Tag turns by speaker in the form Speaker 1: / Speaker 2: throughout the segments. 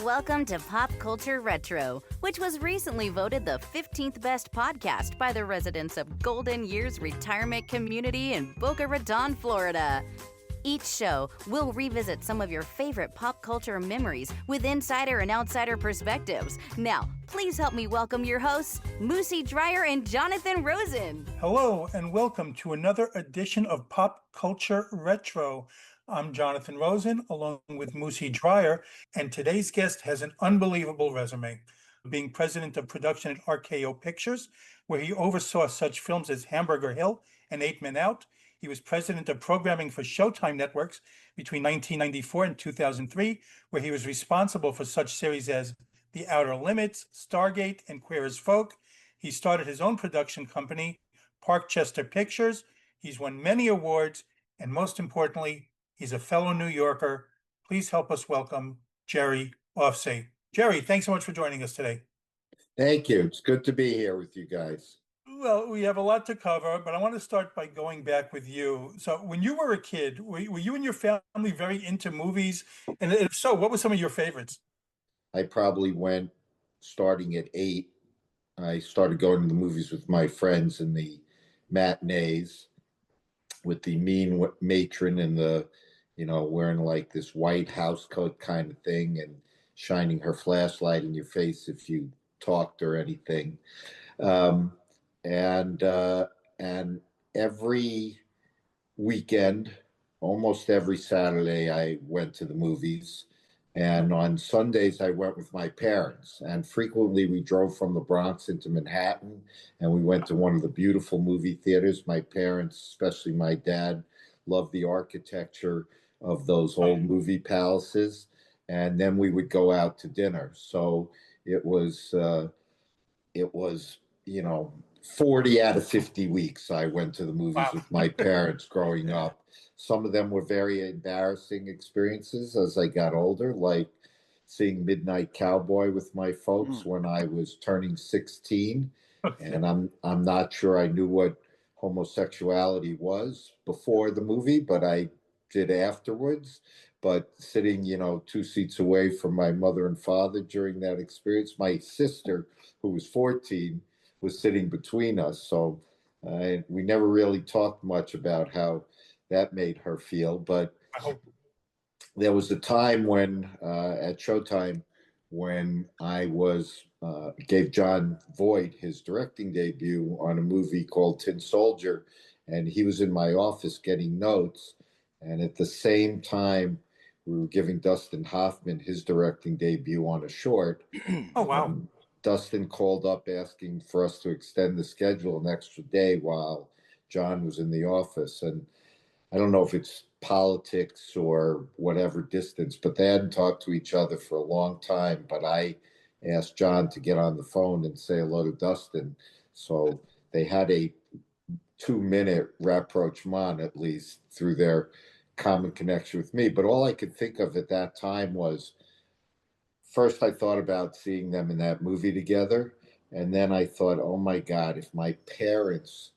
Speaker 1: Welcome to Pop Culture Retro, which was recently voted the 15th best podcast by the residents of Golden Years Retirement Community in Boca Raton, Florida. Each show will revisit some of your favorite pop culture memories with insider and outsider perspectives. Now, please help me welcome your hosts, Moosie Drier and Jonathan Rosen.
Speaker 2: Hello, and welcome to another edition of Pop Culture Retro. I'm Jonathan Rosen, along with Moosie Drier, and today's guest has an unbelievable resume. Being president of production at Parkchester Pictures, where he oversaw such films as Hamburger Hill and 8 Men Out. He was president of programming for Showtime networks between 1994 and 2003, where he was responsible for such series as The Outer Limits, Stargate, and Queer as Folk. He started his own production company, Parkchester Pictures. He's won many awards, and most importantly, he's a fellow New Yorker. Please help us welcome Jerry Offsay. Jerry, thanks so much for joining us today.
Speaker 3: Thank you. It's good to be here with you guys.
Speaker 2: Well, we have a lot to cover, but I want to start by going back with you. So when you were a kid, were you and your family very into movies? And if so, what were some of your favorites?
Speaker 3: I probably went starting at 8. I started going to the movies with my friends in the matinees with the mean matron and the, wearing like this white house coat kind of thing and shining her flashlight in your face if you talked or anything. And every weekend, almost every Saturday, I went to the movies. And on Sundays, I went with my parents. And frequently, we drove from the Bronx into Manhattan, and we went to one of the beautiful movie theaters. My parents, especially my dad, loved the architecture of those old movie palaces. And then we would go out to dinner. So it was 40 out of 50 weeks I went to the movies with my parents growing up. Some of them were very embarrassing experiences as I got older, like seeing Midnight Cowboy with my folks when I was turning 16. And I'm not sure I knew what homosexuality was before the movie, but I did afterwards. But sitting, 2 seats away from my mother and father during that experience, my sister, who was 14, was sitting between us. So we never really talked much about how that made her feel. But there was a time when at Showtime when I gave John Voight his directing debut on a movie called Tin Soldier. And he was in my office getting notes. And at the same time, we were giving Dustin Hoffman his directing debut on a short.
Speaker 2: Oh, wow.
Speaker 3: Dustin called up asking for us to extend the schedule an extra day while John was in the office. And I don't know if it's politics or whatever distance, but they hadn't talked to each other for a long time. But I asked John to get on the phone and say hello to Dustin. So they had a 2-minute rapprochement, at least, through their common connection with me. But all I could think of at that time was, first I thought about seeing them in that movie together. And then I thought, oh my God, if my parents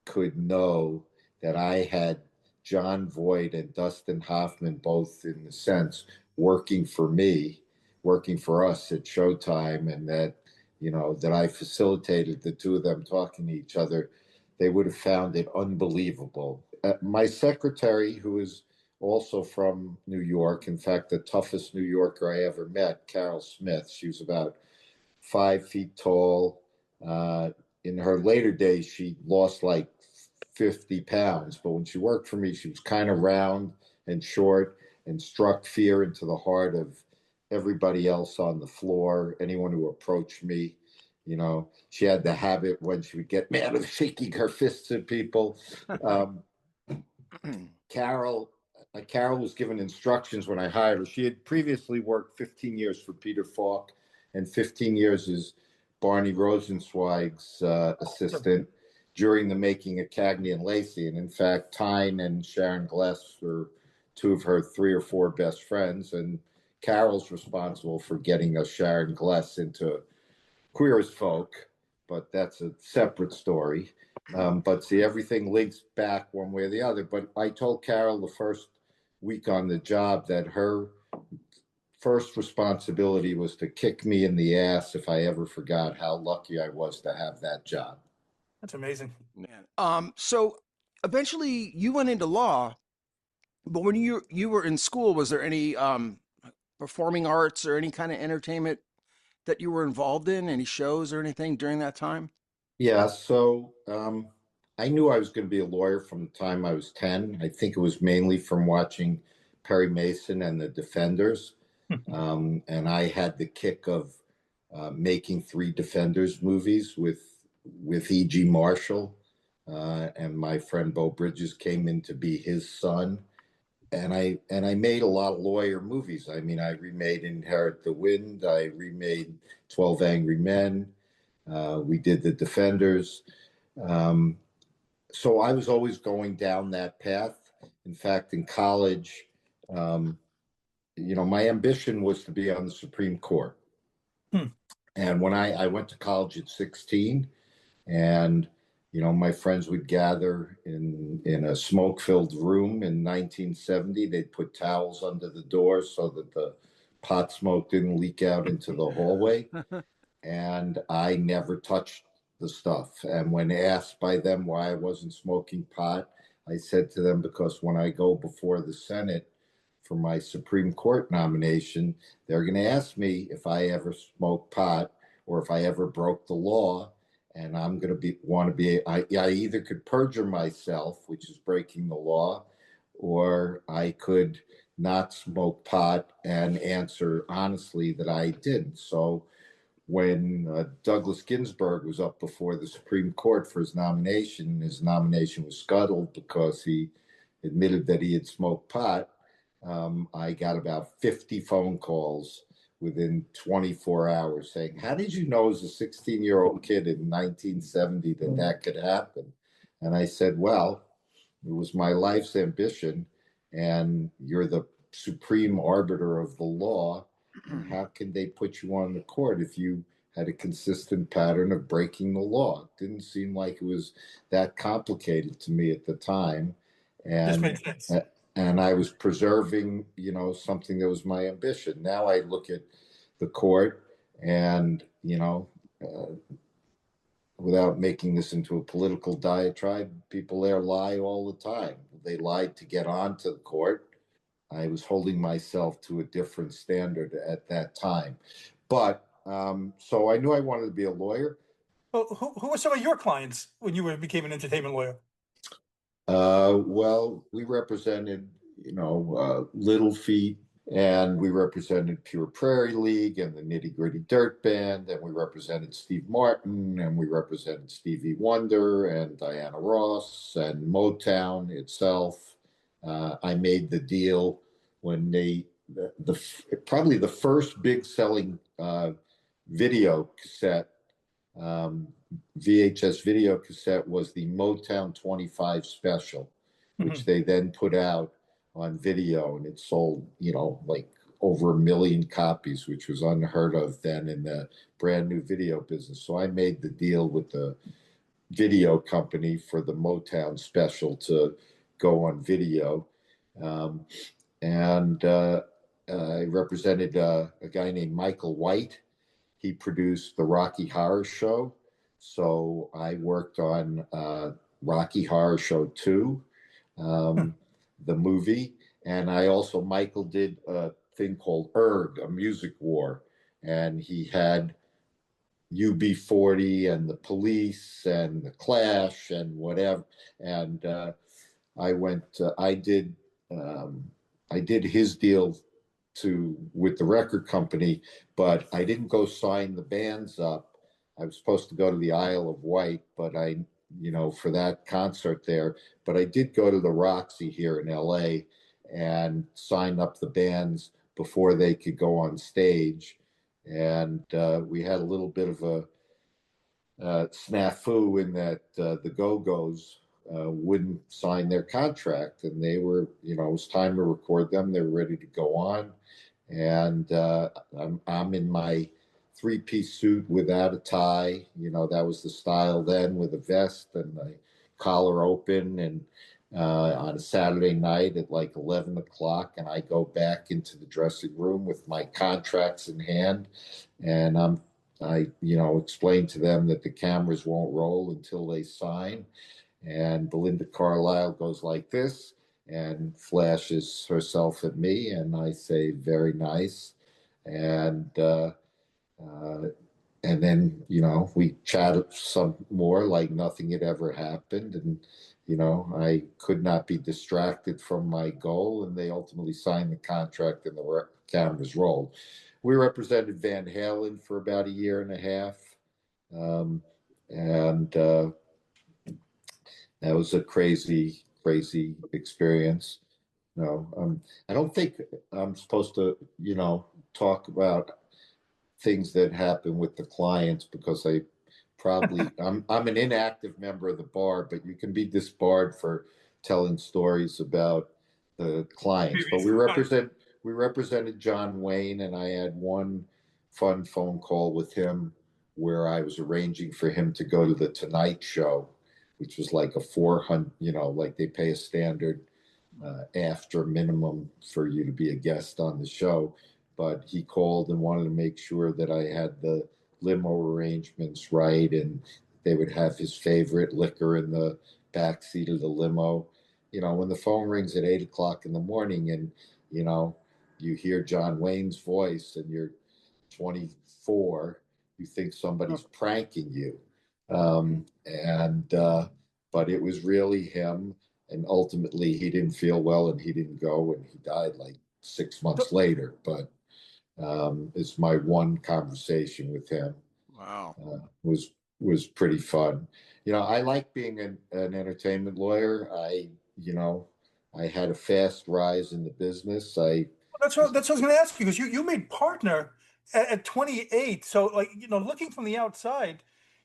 Speaker 3: could know that I had John Voight and Dustin Hoffman, both in the sense working for me, working for us at Showtime, and that, that I facilitated the two of them talking to each other, they would have found it unbelievable. My secretary, who is also from New York, in fact, the toughest New Yorker I ever met, Carol Smith, she was about 5 feet tall. In her later days, she lost like 50 pounds, but when she worked for me, she was kind of round and short and struck fear into the heart of everybody else on the floor, anyone who approached me. She had the habit when she would get mad of shaking her fists at people. Carol was given instructions when I hired her. She had previously worked 15 years for Peter Falk and 15 years as Barney Rosenzweig's assistant during the making of Cagney and Lacey. And in fact, Tyne and Sharon Gless were two of her 3 or 4 best friends. And Carol's responsible for getting us Sharon Gless into Queer as Folk, but that's a separate story. But see, everything links back one way or the other. But I told Carol the first week on the job that her first responsibility was to kick me in the ass if I ever forgot how lucky I was to have that job.
Speaker 2: That's amazing.
Speaker 4: Man. So eventually you went into law, but when you were in school, was there any performing arts or any kind of entertainment that you were involved in? Any shows or anything during that time?
Speaker 3: Yeah, so I knew I was going to be a lawyer from the time I was 10. I think it was mainly from watching Perry Mason and the Defenders. And I had the kick of making three Defenders movies with E.G. Marshall. And my friend Beau Bridges came in to be his son. And I made a lot of lawyer movies. I mean, I remade Inherit the Wind. I remade 12 Angry Men. We did the Defenders. So I was always going down that path. In fact, in college, my ambition was to be on the Supreme Court. And when I went to college at 16, and my friends would gather in a smoke-filled room in 1970. They'd put towels under the doors so that the pot smoke didn't leak out into the hallway. And I never touched the stuff. And when asked by them why I wasn't smoking pot, I said to them, because when I go before the Senate for my Supreme Court nomination, they're going to ask me if I ever smoked pot or if I ever broke the law. And I'm going to I either could perjure myself, which is breaking the law, or I could not smoke pot and answer honestly that I didn't. So when Douglas Ginsburg was up before the Supreme Court for his nomination was scuttled because he admitted that he had smoked pot. I got about 50 phone calls within 24 hours saying, how did you know as a 16-year-old kid in 1970 that could happen? And I said, well, it was my life's ambition, and you're the supreme arbiter of the law. And how can they put you on the court if you had a consistent pattern of breaking the law? It didn't seem like it was that complicated to me at the time.
Speaker 2: This makes sense.
Speaker 3: And I was preserving, something that was my ambition. Now I look at the court and, without making this into a political diatribe, people there lie all the time. They lied to get onto the court. I was holding myself to a different standard at that time. But so I knew I wanted to be a lawyer.
Speaker 2: Well, who were some of your clients when you became an entertainment lawyer?
Speaker 3: Well, we represented, Little Feat, and we represented Pure Prairie League and the Nitty Gritty Dirt Band, and we represented Steve Martin, and we represented Stevie Wonder and Diana Ross and Motown itself. I made the deal when probably the first big selling video cassette, VHS video cassette, was the Motown 25 special, which they then put out on video, and it sold, like over 1 million copies, which was unheard of then in the brand new video business. So I made the deal with the video company for the Motown special to go on video. And I represented a guy named Michael White. He produced the Rocky Horror Show. So I worked on Rocky Horror Show 2, the movie. And Michael did a thing called ERG, a music war. And he had UB40 and the Police and the Clash and whatever. And I did his deal with the record company, but I didn't go sign the bands up. I was supposed to go to the Isle of Wight, but for that concert there, but I did go to the Roxy here in LA and sign up the bands before they could go on stage. And we had a little bit of a snafu in that the Go-Go's wouldn't sign their contract, and they were, it was time to record them. They were ready to go on. And I'm in my 3-piece suit without a tie. That was the style then, with a vest and the collar open. And on a Saturday night at like 11 o'clock, and I go back into the dressing room with my contracts in hand, and I explain to them that the cameras won't roll until they sign. And Belinda Carlisle goes like this and flashes herself at me, and I say, "Very nice." And uh, and then we chat some more like nothing had ever happened, and I could not be distracted from my goal, and they ultimately signed the contract and the cameras rolled. We represented Van Halen for about a year and a half, and that was a crazy experience. I don't think I'm supposed to talk about things that happen with the clients, because I'm an inactive member of the bar, but you can be disbarred for telling stories about the clients. But we represented John Wayne, and I had one fun phone call with him where I was arranging for him to go to the Tonight Show, which was like a 400, like they pay a standard after minimum for you to be a guest on the show. But he called and wanted to make sure that I had the limo arrangements right, and they would have his favorite liquor in the back seat of the limo. When the phone rings at 8 o'clock in the morning, and you hear John Wayne's voice, and you're 24, you think somebody's pranking you. But it was really him. And ultimately, he didn't feel well, and he didn't go, and he died like 6 months later. But it's my one conversation with him.
Speaker 4: Wow.
Speaker 3: Was pretty fun. I like being an entertainment lawyer. I had a fast rise in the business.
Speaker 2: That's what I was going to ask you, because you made partner at 28. So, like, looking from the outside,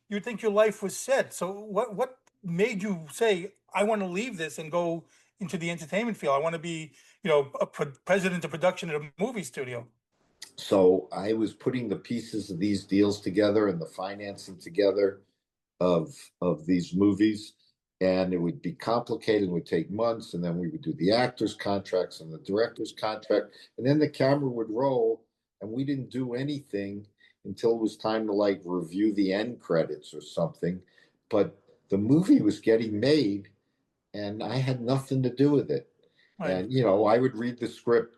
Speaker 2: you'd think your life was set. So what made you say, I want to leave this and go into the entertainment field? I want to be, president of production at a movie studio.
Speaker 3: So I was putting the pieces of these deals together and the financing together of these movies, and it would be complicated. It would take months, and then we would do the actors' contracts and the director's contract, and then the camera would roll, and we didn't do anything until it was time to like review the end credits or something. But the movie was getting made, and I had nothing to do with it.
Speaker 2: Right.
Speaker 3: And I would read the script.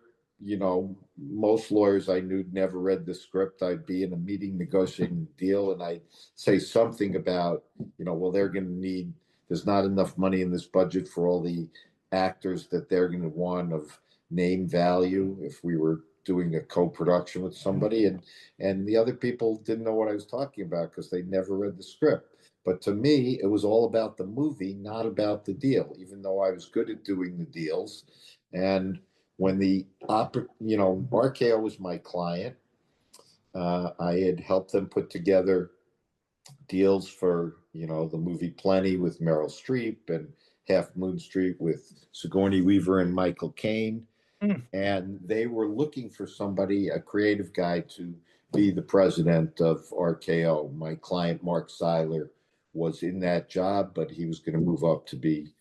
Speaker 3: Most lawyers I knew never read the script. I'd be in a meeting negotiating a deal, and I'd say something about, well, there's not enough money in this budget for all the actors that they're going to want of name value if we were doing a co-production with somebody. And the other people didn't know what I was talking about because they never read the script. But to me, it was all about the movie, not about the deal, even though I was good at doing the deals. And when RKO was my client, I had helped them put together deals for, the movie Plenty with Meryl Streep, and Half Moon Street with Sigourney Weaver and Michael Caine. And they were looking for somebody, a creative guy, to be the president of RKO. My client, Mark Seiler, was in that job, but he was going to move up to be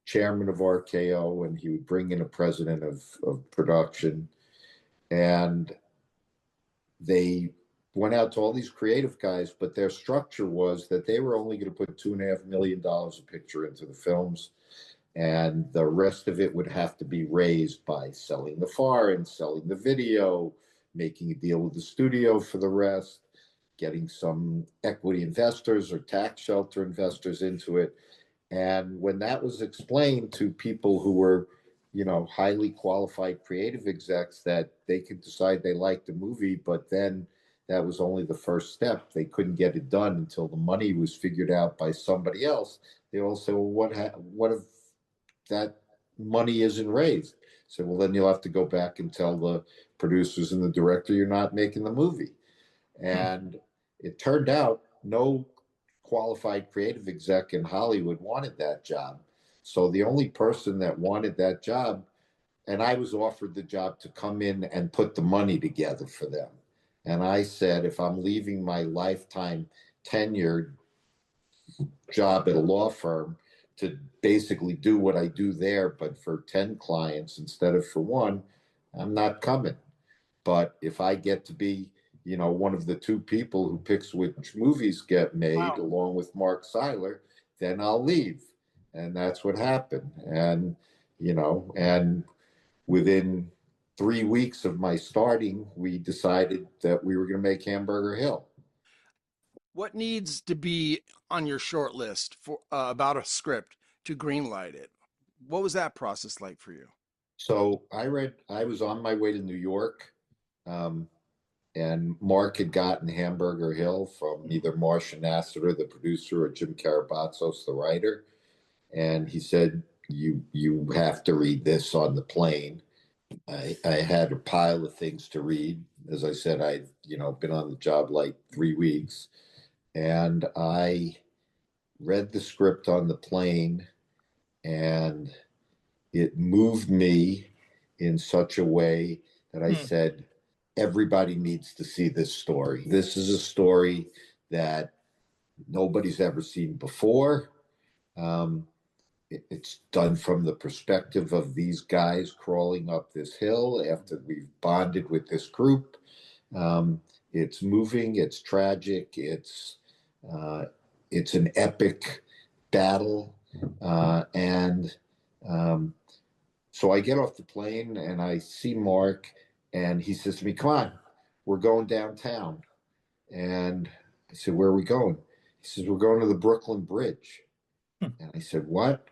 Speaker 3: chairman of RKO, and he would bring in a president of production. And they went out to all these creative guys, but their structure was that they were only going to put $2.5 million a picture into the films, and the rest of it would have to be raised by selling the foreign, selling the video, making a deal with the studio for the rest, getting some equity investors or tax shelter investors into it. And when that was explained to people who were, highly qualified creative execs, that they could decide they liked the movie, but then that was only the first step. They couldn't get it done until the money was figured out by somebody else. They all said, well, what if that money isn't raised? So, well, then you'll have to go back and tell the producers and the director you're not making the movie. And it turned out no qualified creative exec in Hollywood wanted that job. So the only person that wanted that job, and I was offered the job to come in and put the money together for them. And I said, if I'm leaving my lifetime tenured job at a law firm to basically do what I do there, but for 10 clients instead of for one, I'm not coming. But if I get to be, one of the two people who picks which movies get made, along with Mark Seiler, then I'll leave. And that's what happened. And, and within 3 weeks of my starting, we decided that we were going to make Hamburger Hill.
Speaker 4: What needs to be on your short list for about a script to greenlight it? What was that process like for you?
Speaker 3: So I was on my way to New York, and Mark had gotten Hamburger Hill from either Marcia Nassiter, the producer, or Jim Karabatsos, the writer. And he said, you have to read this on the plane. I had a pile of things to read. As I said, I'd, been on the job like 3 weeks. And I read the script on the plane, and it moved me in such a way that I said, everybody needs to see this story. This is a story that nobody's ever seen before. It's done from the perspective of these guys crawling up this hill after we've bonded with this group. It's moving, it's tragic, it's an epic battle. So I get off the plane and I see Mark, and he says to me, "Come on, we're going downtown." And I said, "Where are we going?" He says, "We're going to the Brooklyn Bridge." And I said, "What?"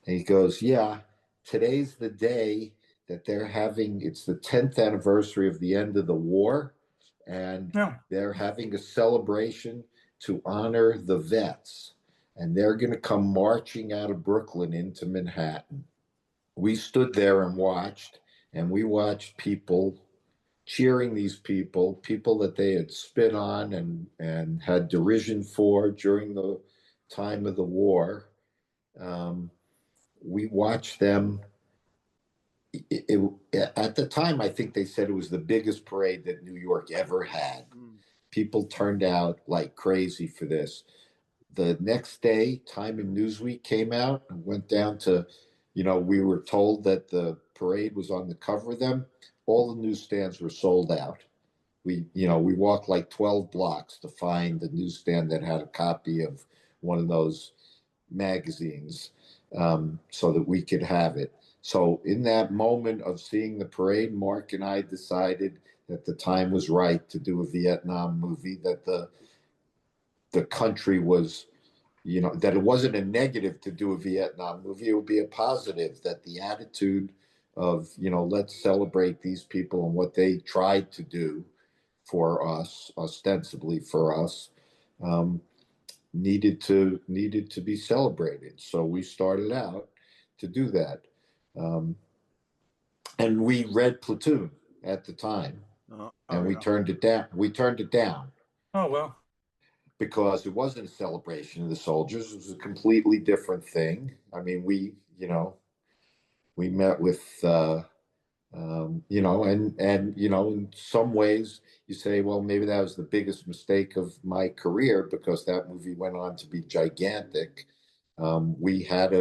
Speaker 3: And he goes, "Yeah, today's the day that it's the 10th anniversary of the end of the war. And they're having a celebration to honor the vets. And they're going to come marching out of Brooklyn into Manhattan." We stood there and we watched people cheering these people that they had spit on and had derision for during the time of the war. We watched them. At the time, I think they said it was the biggest parade that New York ever had. People turned out like crazy for this. The next day, Time and Newsweek came out and went down to, we were told that the parade was on the cover of them. All the newsstands were sold out. We walked like 12 blocks to find the newsstand that had a copy of one of those magazines, so that we could have it. So in that moment of seeing the parade, Mark and I decided that the time was right to do a Vietnam movie, that the country was, that it wasn't a negative to do a Vietnam movie. It would be a positive, that the attitude of, let's celebrate these people and what they tried to do for us, ostensibly for us, needed to be celebrated. So we started out to do that. And we read Platoon at the time, we turned it down.
Speaker 2: Oh, well.
Speaker 3: Because it wasn't a celebration of the soldiers. It was a completely different thing. I mean, we met with, and in some ways you say, well, maybe that was the biggest mistake of my career, because that movie went on to be gigantic. We had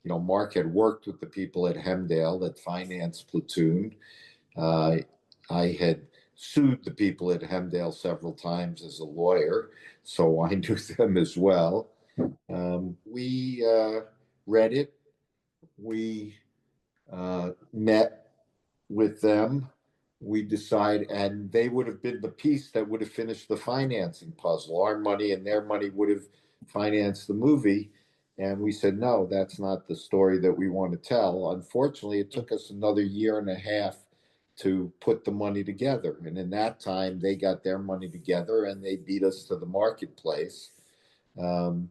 Speaker 3: Mark had worked with the people at Hemdale that financed Platoon. I had sued the people at Hemdale several times as a lawyer, so I knew them as well. We read it. We met with them. We decided, and they would have been the piece that would have finished the financing puzzle. Our money and their money would have financed the movie. And we said, no, that's not the story that we want to tell. Unfortunately, it took us another year and a half to put the money together. And in that time, they got their money together and they beat us to the marketplace. They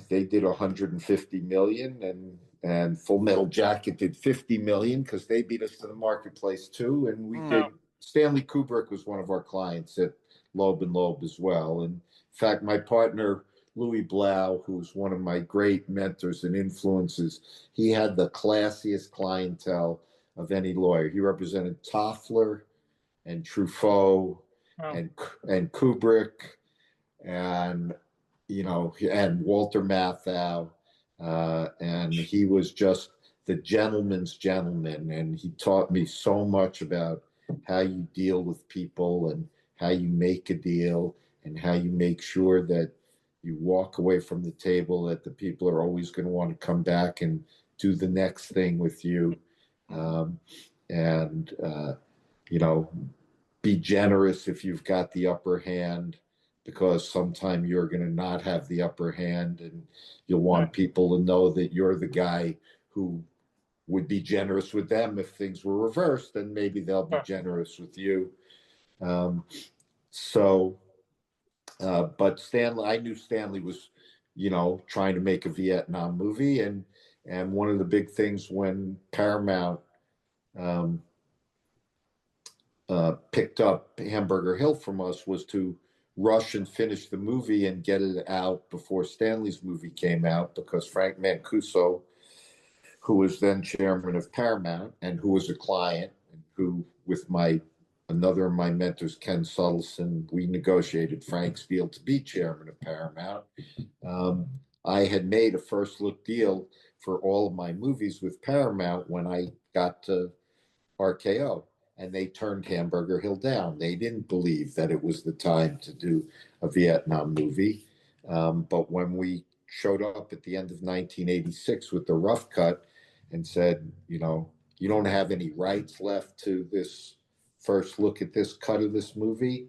Speaker 3: did 150 million, and Full Metal Jacket did 50 million because they beat us to the marketplace too. And we did. Stanley Kubrick was one of our clients at Loeb and Loeb as well. And in fact, my partner Louis Blau, who's one of my great mentors and influences, he had the classiest clientele of any lawyer. He represented Toffler and Truffaut and Kubrick, and and Walter Matthau, and he was just the gentleman's gentleman, and he taught me so much about how you deal with people and how you make a deal and how you make sure that you walk away from the table, that the people are always going to want to come back and do the next thing with you. And be generous if you've got the upper hand, because sometime you're going to not have the upper hand, and you'll want people to know that you're the guy who would be generous with them. If things were reversed, then maybe they'll be generous with you. But Stanley, I knew Stanley was, trying to make a Vietnam movie, and one of the big things when Paramount picked up Hamburger Hill from us was to rush and finish the movie and get it out before Stanley's movie came out, because Frank Mancuso, who was then chairman of Paramount and who was a client, and who, with another of my mentors, Ken Suttleson, we negotiated Frank's deal to be chairman of Paramount. I had made a first look deal for all of my movies with Paramount when I got to RKO, and they turned Hamburger Hill down. They didn't believe that it was the time to do a Vietnam movie. But when we showed up at the end of 1986 with the rough cut and said, you don't have any rights left to this first look at this cut of this movie,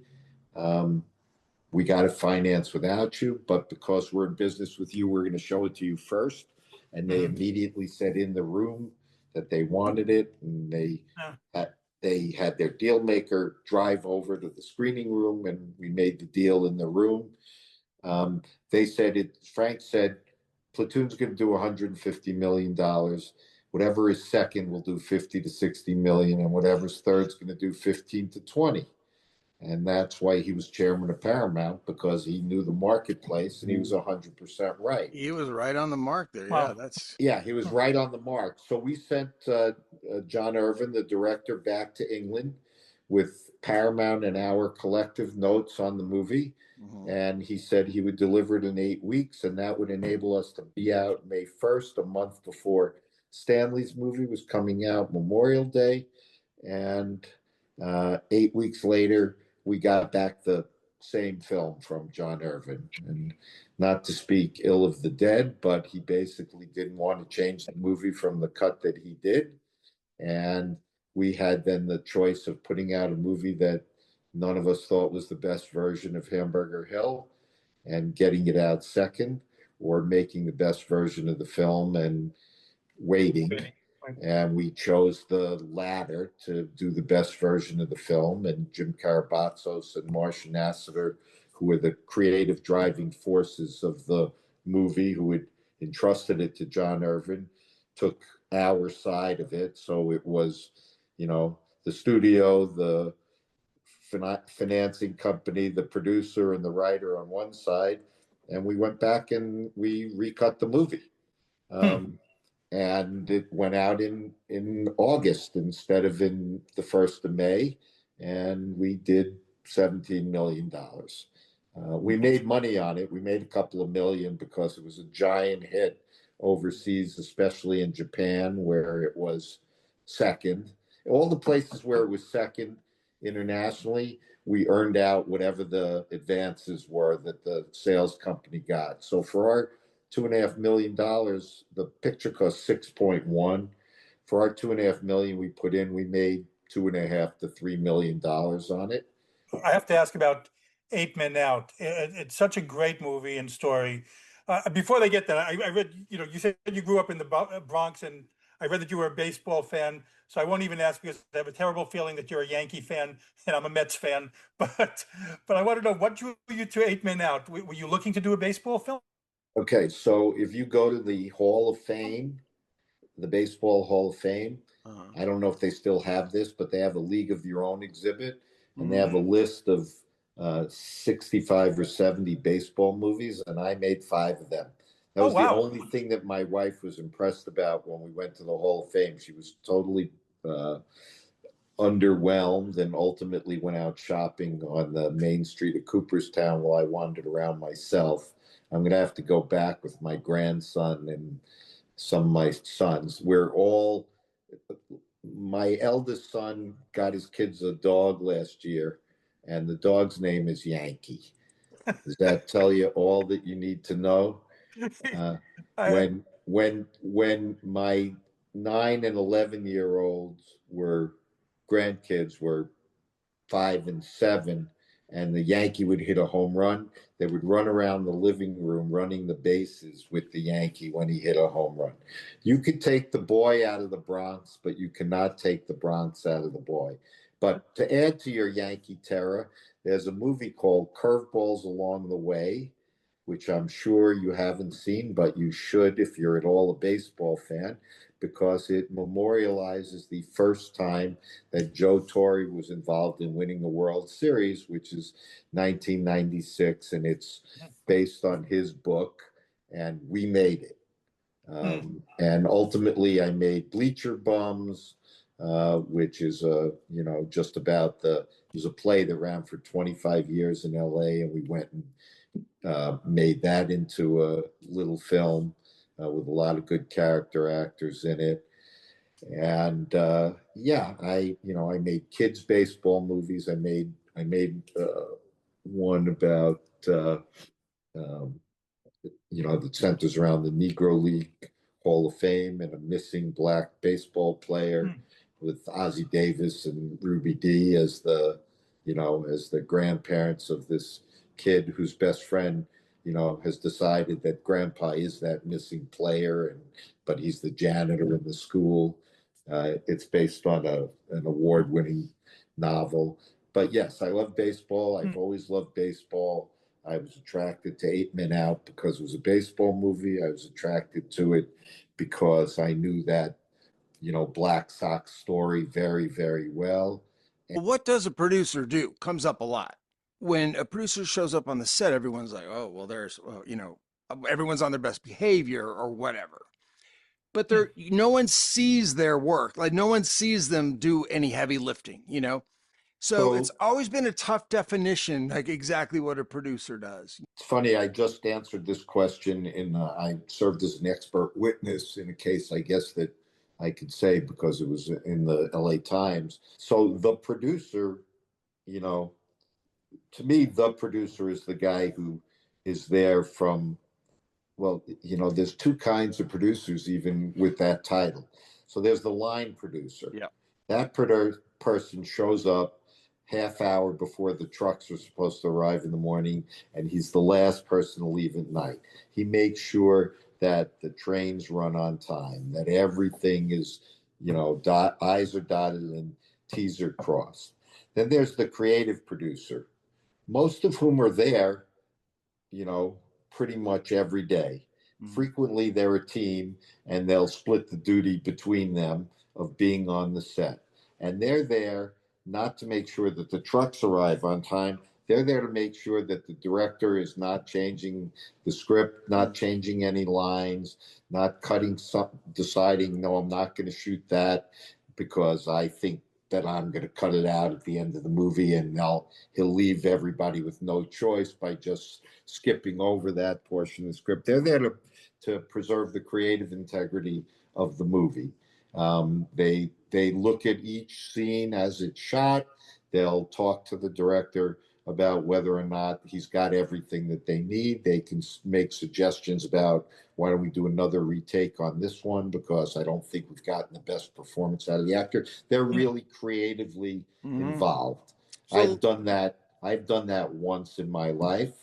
Speaker 3: we got to finance without you, but because we're in business with you, we're going to show it to you first. And they immediately said in the room that they wanted it, and they had their deal maker drive over to the screening room, and we made the deal in the room. Frank said, Platoon's going to do $150 million. Whatever is second will do 50 to 60 million, and whatever's third's going to do 15 to 20. And that's why he was chairman of Paramount, because he knew the marketplace, and he was 100% right.
Speaker 4: He was right on the mark there.
Speaker 2: Wow.
Speaker 3: He was right on the mark. So we sent John Irvin, the director, back to England with Paramount and our collective notes on the movie. And he said he would deliver it in 8 weeks, and that would enable us to be out May 1st, a month before Stanley's movie was coming out, Memorial Day. And 8 weeks later, we got back the same film from John Irvin. And not to speak ill of the dead, but he basically didn't want to change the movie from the cut that he did. And we had then the choice of putting out a movie that none of us thought was the best version of Hamburger Hill and getting it out second, or making the best version of the film and waiting. And we chose the latter, to do the best version of the film. And Jim Karabatsos and Marcia Nassiter, who were the creative driving forces of the movie, who had entrusted it to John Irvin, took our side of it. So it was, the studio, the financing company, the producer, and the writer on one side. And we went back and we recut the movie. And it went out in August instead of in the 1st of May. And we did $17 million. We made money on it. We made a couple of million because it was a giant hit overseas, especially in Japan, where it was second. All the places where it was second internationally, we earned out whatever the advances were that the sales company got. So for our $2.5 million, the picture cost 6.1. For our $2.5 million we put in, we made $2.5 to $3 million on it.
Speaker 2: I have to ask about 8 Men Out. It's such a great movie and story. Before they get that, I read, you said you grew up in the Bronx, and I read that you were a baseball fan. So I won't even ask, because I have a terrible feeling that you're a Yankee fan and I'm a Mets fan. But I want to know, what drew you to 8 Men Out? Were you looking to do a baseball film?
Speaker 3: Okay, so if you go to the Hall of Fame, the Baseball Hall of Fame, I don't know if they still have this, but they have a League of Your Own exhibit, and they have a list of 65 or 70 baseball movies, and I made 5 of them. That was the only thing that my wife was impressed about when we went to the Hall of Fame. She was totally underwhelmed, and ultimately went out shopping on the main street of Cooperstown while I wandered around myself. I'm going to have to go back with my grandson and some of my sons. My eldest son got his kids a dog last year, and the dog's name is Yankee. Does that tell you all that you need to know?
Speaker 2: I,
Speaker 3: When my 9 and 11-year-olds were grandkids were 5 and 7, and the Yankee would hit a home run, they would run around the living room running the bases with the Yankee when he hit a home run. You could take the boy out of the Bronx, but you cannot take the Bronx out of the boy. But to add to your Yankee terror, there's a movie called Curveballs Along the Way, which I'm sure you haven't seen, but you should if you're at all a baseball fan, because it memorializes the first time that Joe Torre was involved in winning the World Series, which is 1996, and it's based on his book, and we made it. And ultimately, I made Bleacher Bums, which is just about it was a play that ran for 25 years in LA, and we went and made that into a little film with a lot of good character actors in it. And I made kids baseball movies. I made one about that centers around the Negro League Hall of Fame and a missing black baseball player with Ozzie Davis and Ruby Dee as the grandparents of this kid whose best friend, has decided that grandpa is that missing player, but he's the janitor in the school. It's based on an award-winning novel. But yes, I love baseball. I've always loved baseball. I was attracted to 8 Men Out because it was a baseball movie. I was attracted to it because I knew that, Black Sox story very, very well.
Speaker 4: What does a producer do? Comes up a lot. When a producer shows up on the set, everyone's like, oh, well, everyone's on their best behavior or whatever. But no one sees their work. Like no one sees them do any heavy lifting, So it's always been a tough definition, like exactly what a producer does.
Speaker 3: It's funny, I just answered this question I served as an expert witness in a case, I guess, that I could say because it was in the LA Times. So the producer, to me, the producer is the guy who is there there's two kinds of producers, even with that title. So there's the line producer.
Speaker 4: Yeah.
Speaker 3: That person shows up half hour before the trucks are supposed to arrive in the morning, and he's the last person to leave at night. He makes sure that the trains run on time, that everything is, I's are dotted and T's are crossed. Then there's the creative producer, most of whom are there, pretty much every day. Frequently, they're a team, and they'll split the duty between them of being on the set. And they're there not to make sure that the trucks arrive on time. They're there to make sure that the director is not changing the script, not changing any lines, not cutting something, deciding, no, I'm not going to shoot that because I think that I'm going to cut it out at the end of the movie, and he'll leave everybody with no choice by just skipping over that portion of the script. They're there to preserve the creative integrity of the movie. They look at each scene as it's shot. They'll talk to the director about whether or not he's got everything that they need. They can make suggestions about, why don't we do another retake on this one, because I don't think we've gotten the best performance out of the actor. They're really creatively involved. So, I've done that once in my life,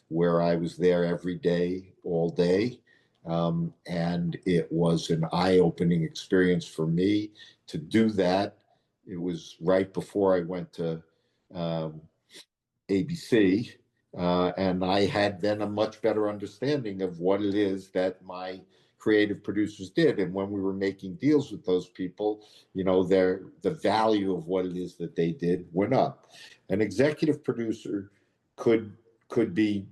Speaker 3: where I was there every day, all day. And it was an eye-opening experience for me to do that. It was right before I went to ABC, and I had then a much better understanding of what it is that my creative producers did. And when we were making deals with those people, the value of what it is that they did went up. An executive producer could be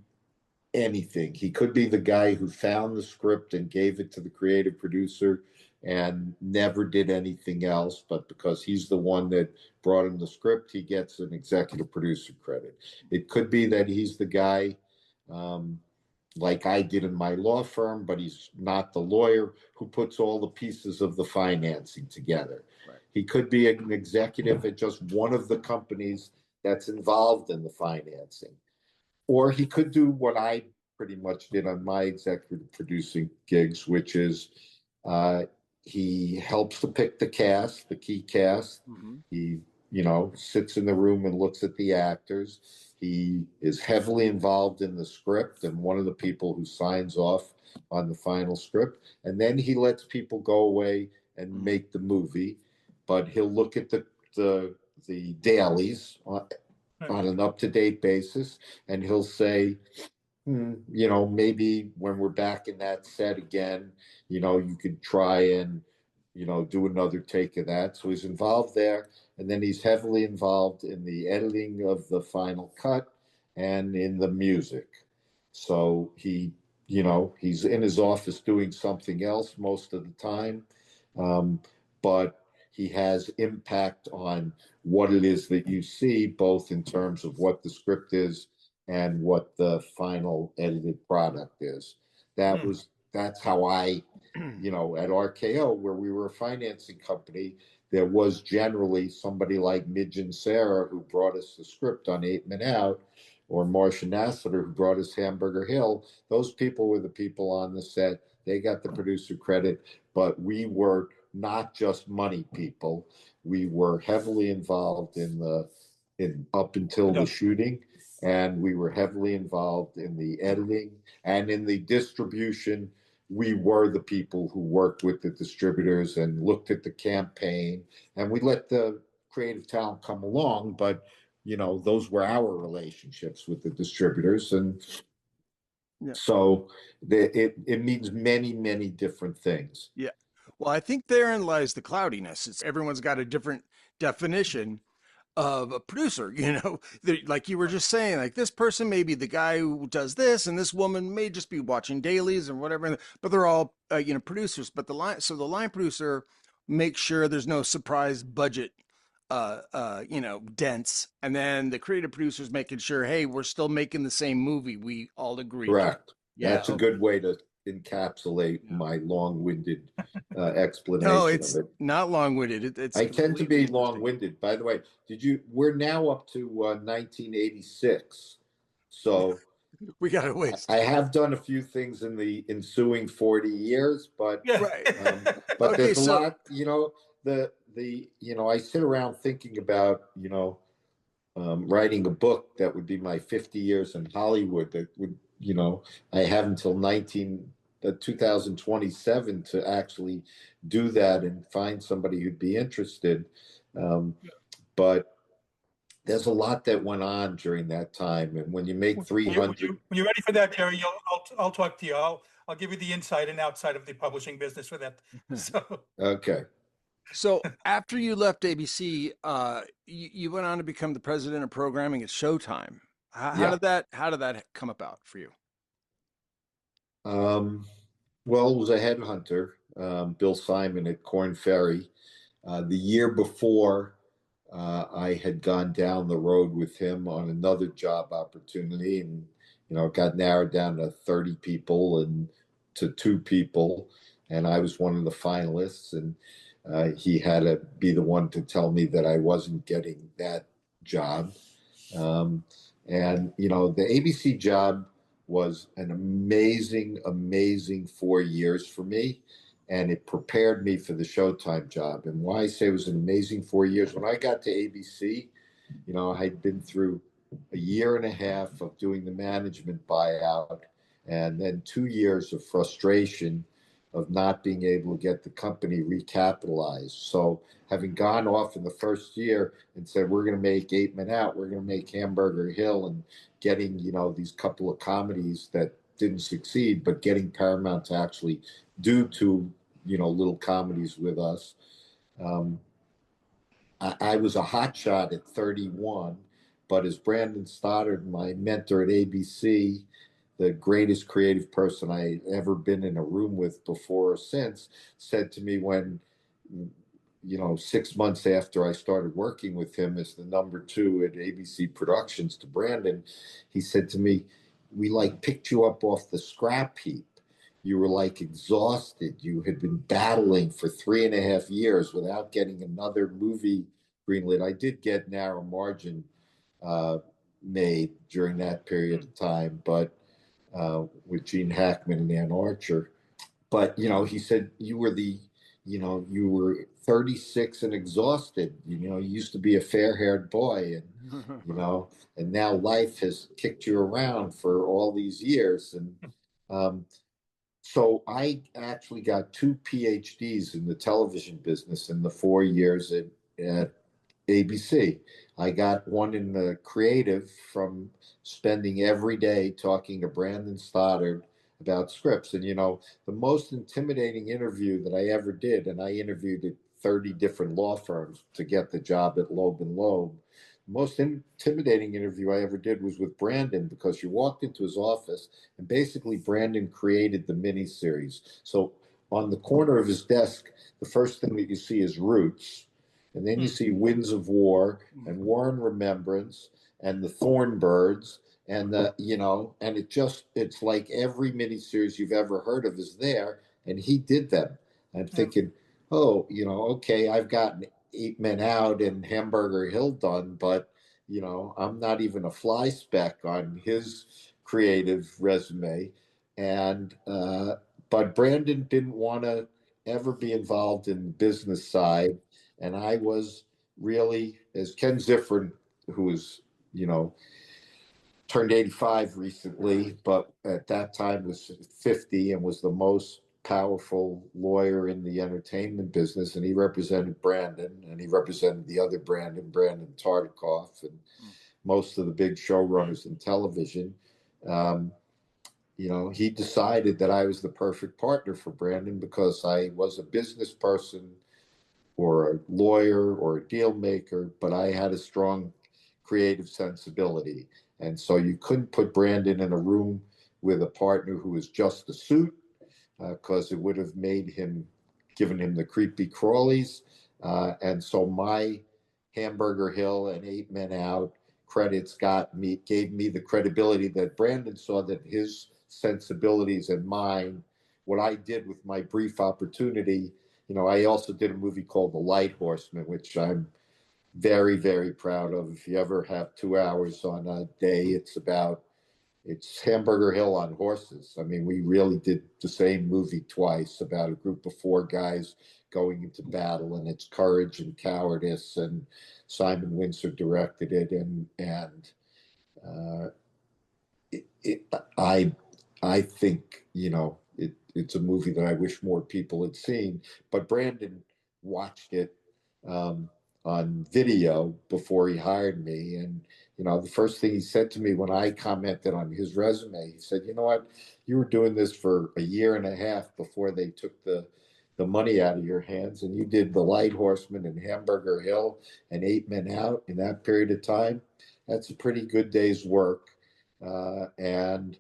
Speaker 3: anything. He could be the guy who found the script and gave it to the creative producer and never did anything else, but because he's the one that brought him the script, he gets an executive producer credit. It could be that he's the guy like I did in my law firm, but he's not the lawyer who puts all the pieces of the financing together.
Speaker 4: Right.
Speaker 3: He could be an executive at just one of the companies that's involved in the financing. Or he could do what I pretty much did on my executive producing gigs, which is he helps to pick the cast, the key cast.
Speaker 4: Mm-hmm.
Speaker 3: He, sits in the room and looks at the actors. He is heavily involved in the script and one of the people who signs off on the final script. And then he lets people go away and make the movie. But he'll look at the dailies on an up-to-date basis, and he'll say, maybe when we're back in that set again, you could try and, do another take of that. So he's involved there. And then he's heavily involved in the editing of the final cut and in the music. So he's in his office doing something else most of the time. But he has impact on what it is that you see, both in terms of what the script is and what the final edited product is. That's how I, at RKO, where we were a financing company, there was generally somebody like Midge and Sarah who brought us the script on 8 Men Out, or Marcia Nassiter who brought us Hamburger Hill. Those people were the people on the set. They got the producer credit, but we were not just money people. We were heavily involved in up until the shooting, and we were heavily involved in the editing and in the distribution. We were the people who worked with the distributors and looked at the campaign, and we let the creative talent come along, but those were our relationships with the distributors. And so it means many, many different things.
Speaker 4: Yeah. Well, I think therein lies the cloudiness. Everyone's got a different definition of a producer, like you were just saying, like this person may be the guy who does this, and this woman may just be watching dailies and whatever, but they're all, producers. But the line producer makes sure there's no surprise budget, dents. And then the creative producer's making sure, hey, we're still making the same movie. We all agree.
Speaker 3: Correct.
Speaker 4: Yeah.
Speaker 3: That's a good way to encapsulate my long-winded explanation
Speaker 4: No, it's
Speaker 3: of it.
Speaker 4: not long-winded.
Speaker 3: I tend to be long-winded. By the way, we're now up to 1986. So
Speaker 4: we got to wait.
Speaker 3: I have done a few things in the ensuing 40 years, but but
Speaker 4: Okay,
Speaker 3: there's a lot, I sit around thinking about, writing a book that would be my 50 years in Hollywood that would, I have until 2027 to actually do that and find somebody who'd be interested. But there's a lot that went on during that time. And when you make 300.
Speaker 2: When you're ready for that, Jerry, I'll talk to you. I'll give you the inside and outside of the publishing business for that. So.
Speaker 3: Okay.
Speaker 4: So after you left ABC, you went on to become the president of programming at Showtime. How did that come about for you?
Speaker 3: Well, it was a headhunter, Bill Simon at Corn Ferry. The year before, I had gone down the road with him on another job opportunity, and it got narrowed down to 30 people and to 2 people, and I was one of the finalists, and he had to be the one to tell me that I wasn't getting that job. And the ABC job was an amazing, amazing 4 years for me. And it prepared me for the Showtime job. And why I say it was an amazing 4 years, when I got to ABC, I'd been through a year and a half of doing the management buyout, and then 2 years of frustration of not being able to get the company recapitalized. So having gone off in the first year and said, we're going to make 8 Men Out, we're going to make Hamburger Hill, and getting, these couple of comedies that didn't succeed, but getting Paramount to actually do 2, little comedies with us. I was a hotshot at 31, but as Brandon Stoddard, my mentor at ABC, the greatest creative person I ever been in a room with before or since, said to me when, 6 months after I started working with him as the number 2 at ABC Productions to Brandon, he said to me, we like picked you up off the scrap heap. You were like exhausted. You had been battling for 3.5 years without getting another movie greenlit. I did get Narrow Margin made during that period of time, but with Gene Hackman and Ann Archer. But, he said you were 36 and exhausted. You used to be a fair-haired boy, and now life has kicked you around for all these years. And so I actually got 2 PhDs in the television business in the 4 years at ABC. I got one in the creative from spending every day talking to Brandon Stoddard about scripts. And, the most intimidating interview that I ever did, and I interviewed at 30 different law firms to get the job at Loeb and Loeb. The most intimidating interview I ever did was with Brandon, because you walked into his office and basically Brandon created the miniseries. So on the corner of his desk, the first thing that you see is Roots. And then you see Winds of War and War and Remembrance and the Thornbirds and and it's like every miniseries you've ever heard of is there, and he did them. I'm thinking, okay, I've gotten 8 Men Out and Hamburger Hill done, but I'm not even a fly speck on his creative resume. And but Brandon didn't want to ever be involved in the business side. And I was really, as Ken Ziffern, who is, turned 85 recently, but at that time was 50 and was the most powerful lawyer in the entertainment business. And he represented Brandon, and he represented the other Brandon Tartikoff, and most of the big showrunners in television. He decided that I was the perfect partner for Brandon because I was a business person or a lawyer or a deal maker, but I had a strong creative sensibility. And so you couldn't put Brandon in a room with a partner who was just a suit, because it would have given him the creepy crawlies. And so my Hamburger Hill and 8 Men Out credits gave me the credibility that Brandon saw that his sensibilities and mine, what I did with my brief opportunity. I also did a movie called The Light Horseman, which I'm very, very proud of. If you ever have 2 hours on a day, it's Hamburger Hill on horses. I mean, we really did the same movie twice about a group of 4 guys going into battle, and it's courage and cowardice. And Simon Windsor directed it, and I think it's a movie that I wish more people had seen. But Brandon watched it on video before he hired me, and the first thing he said to me when I commented on his resume, he said, "You know what? You were doing this for a year and a half before they took the money out of your hands, and you did The Light Horseman and Hamburger Hill and 8 Men Out in that period of time. That's a pretty good day's work." And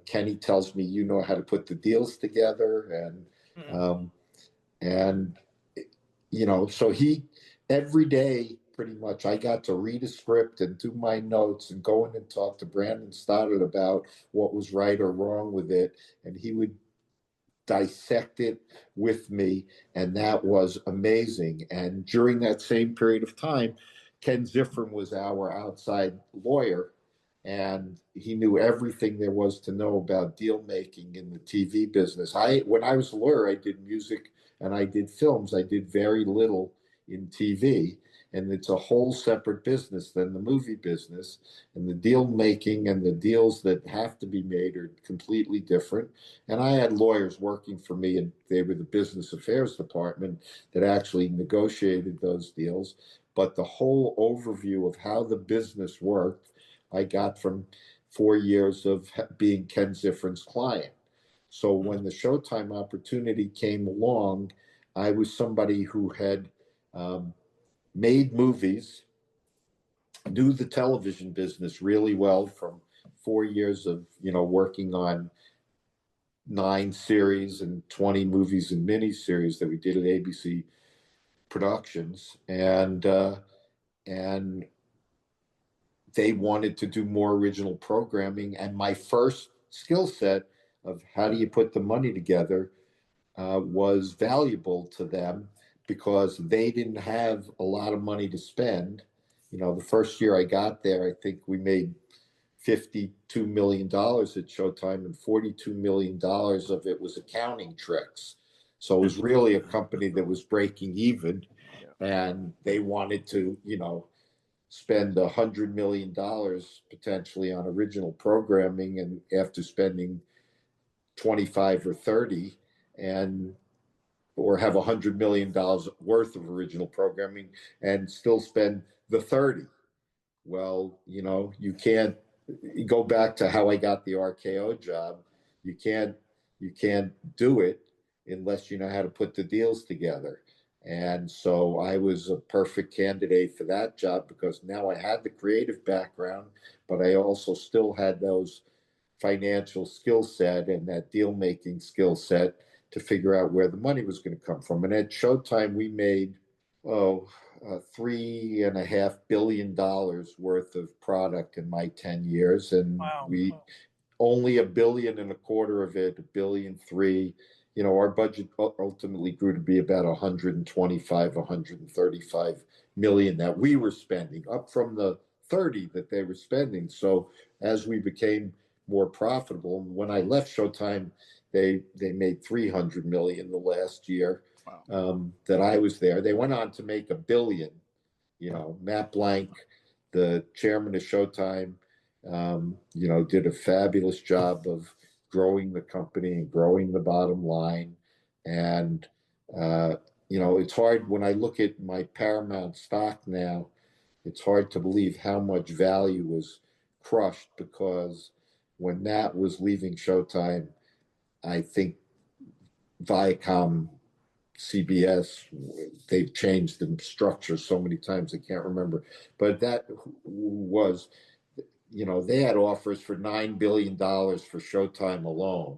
Speaker 3: Kenny tells me you know how to put the deals together, and so he every day pretty much I got to read a script and do my notes and go in and talk to Brandon Stoddard about what was right or wrong with it, and he would dissect it with me, and that was amazing. And during that same period of time, Ken Ziffern was our outside lawyer, and he knew everything there was to know about deal making in the TV business. When I was a lawyer, I did music and I did films. I did very little in TV, and it's a whole separate business than the movie business. And the deal making and the deals that have to be made are completely different. And I had lawyers working for me, and they were the business affairs department that actually negotiated those deals. But the whole overview of how the business worked, I got from 4 years of being Ken Ziffern's client. So when the Showtime opportunity came along, I was somebody who had made movies, knew the television business really well from 4 years of working on 9 series and 20 movies and miniseries that we did at ABC Productions, and they wanted to do more original programming. And my first skill set of how do you put the money together was valuable to them because they didn't have a lot of money to spend. You know, the first year I got there, I think we made $52 million at Showtime, and $42 million of it was accounting tricks. So it was really a company that was breaking even, and they wanted to, you know, spend $100 million potentially on original programming, and after spending 25 or 30, and or have $100 million worth of original programming and still spend the 30. Well, you know, you can't go back to how I got the RKO job. You can't do it unless you know how to put the deals together. And so I was a perfect candidate for that job because now I had the creative background, but I also still had those financial skill set and that deal making skill set to figure out where the money was going to come from. And at Showtime, we made $3.5 billion worth of product in my 10 years, and
Speaker 2: Wow.
Speaker 3: we only $1.25 billion of it, $1.3 billion. You know, our budget ultimately grew to be about 125, 135 million that we were spending, up from the 30 that they were spending. So as we became more profitable, when I left Showtime, they made 300 million the last year. Wow. That I was there. They went on to make $1 billion. You know, Matt Blank, the chairman of Showtime, you know, did a fabulous job of growing the company and growing the bottom line. And, you know, it's hard when I look at my Paramount stock now, it's hard to believe how much value was crushed because when Matt was leaving Showtime, I think Viacom, CBS, they've changed the structure so many times I can't remember. But that was, you know, they had offers for $9 billion for Showtime alone.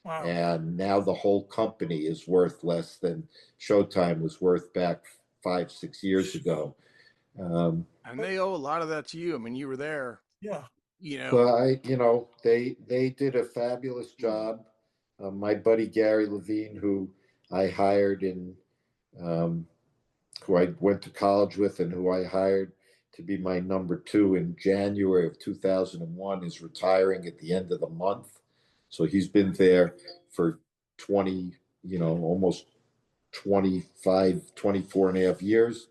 Speaker 2: Wow.
Speaker 3: And now the whole company is worth less than Showtime was worth back 5-6 years ago.
Speaker 4: And they owe a lot of that to you. I mean, you were there.
Speaker 2: Yeah.
Speaker 4: You know.
Speaker 3: Well, you know, they did a fabulous job. My buddy Gary Levine, who I hired who I went to college with and who I hired to be my number 2 in January of 2001, is retiring at the end of the month. So he's been there for 20, you know, almost 25, 24 and a half years.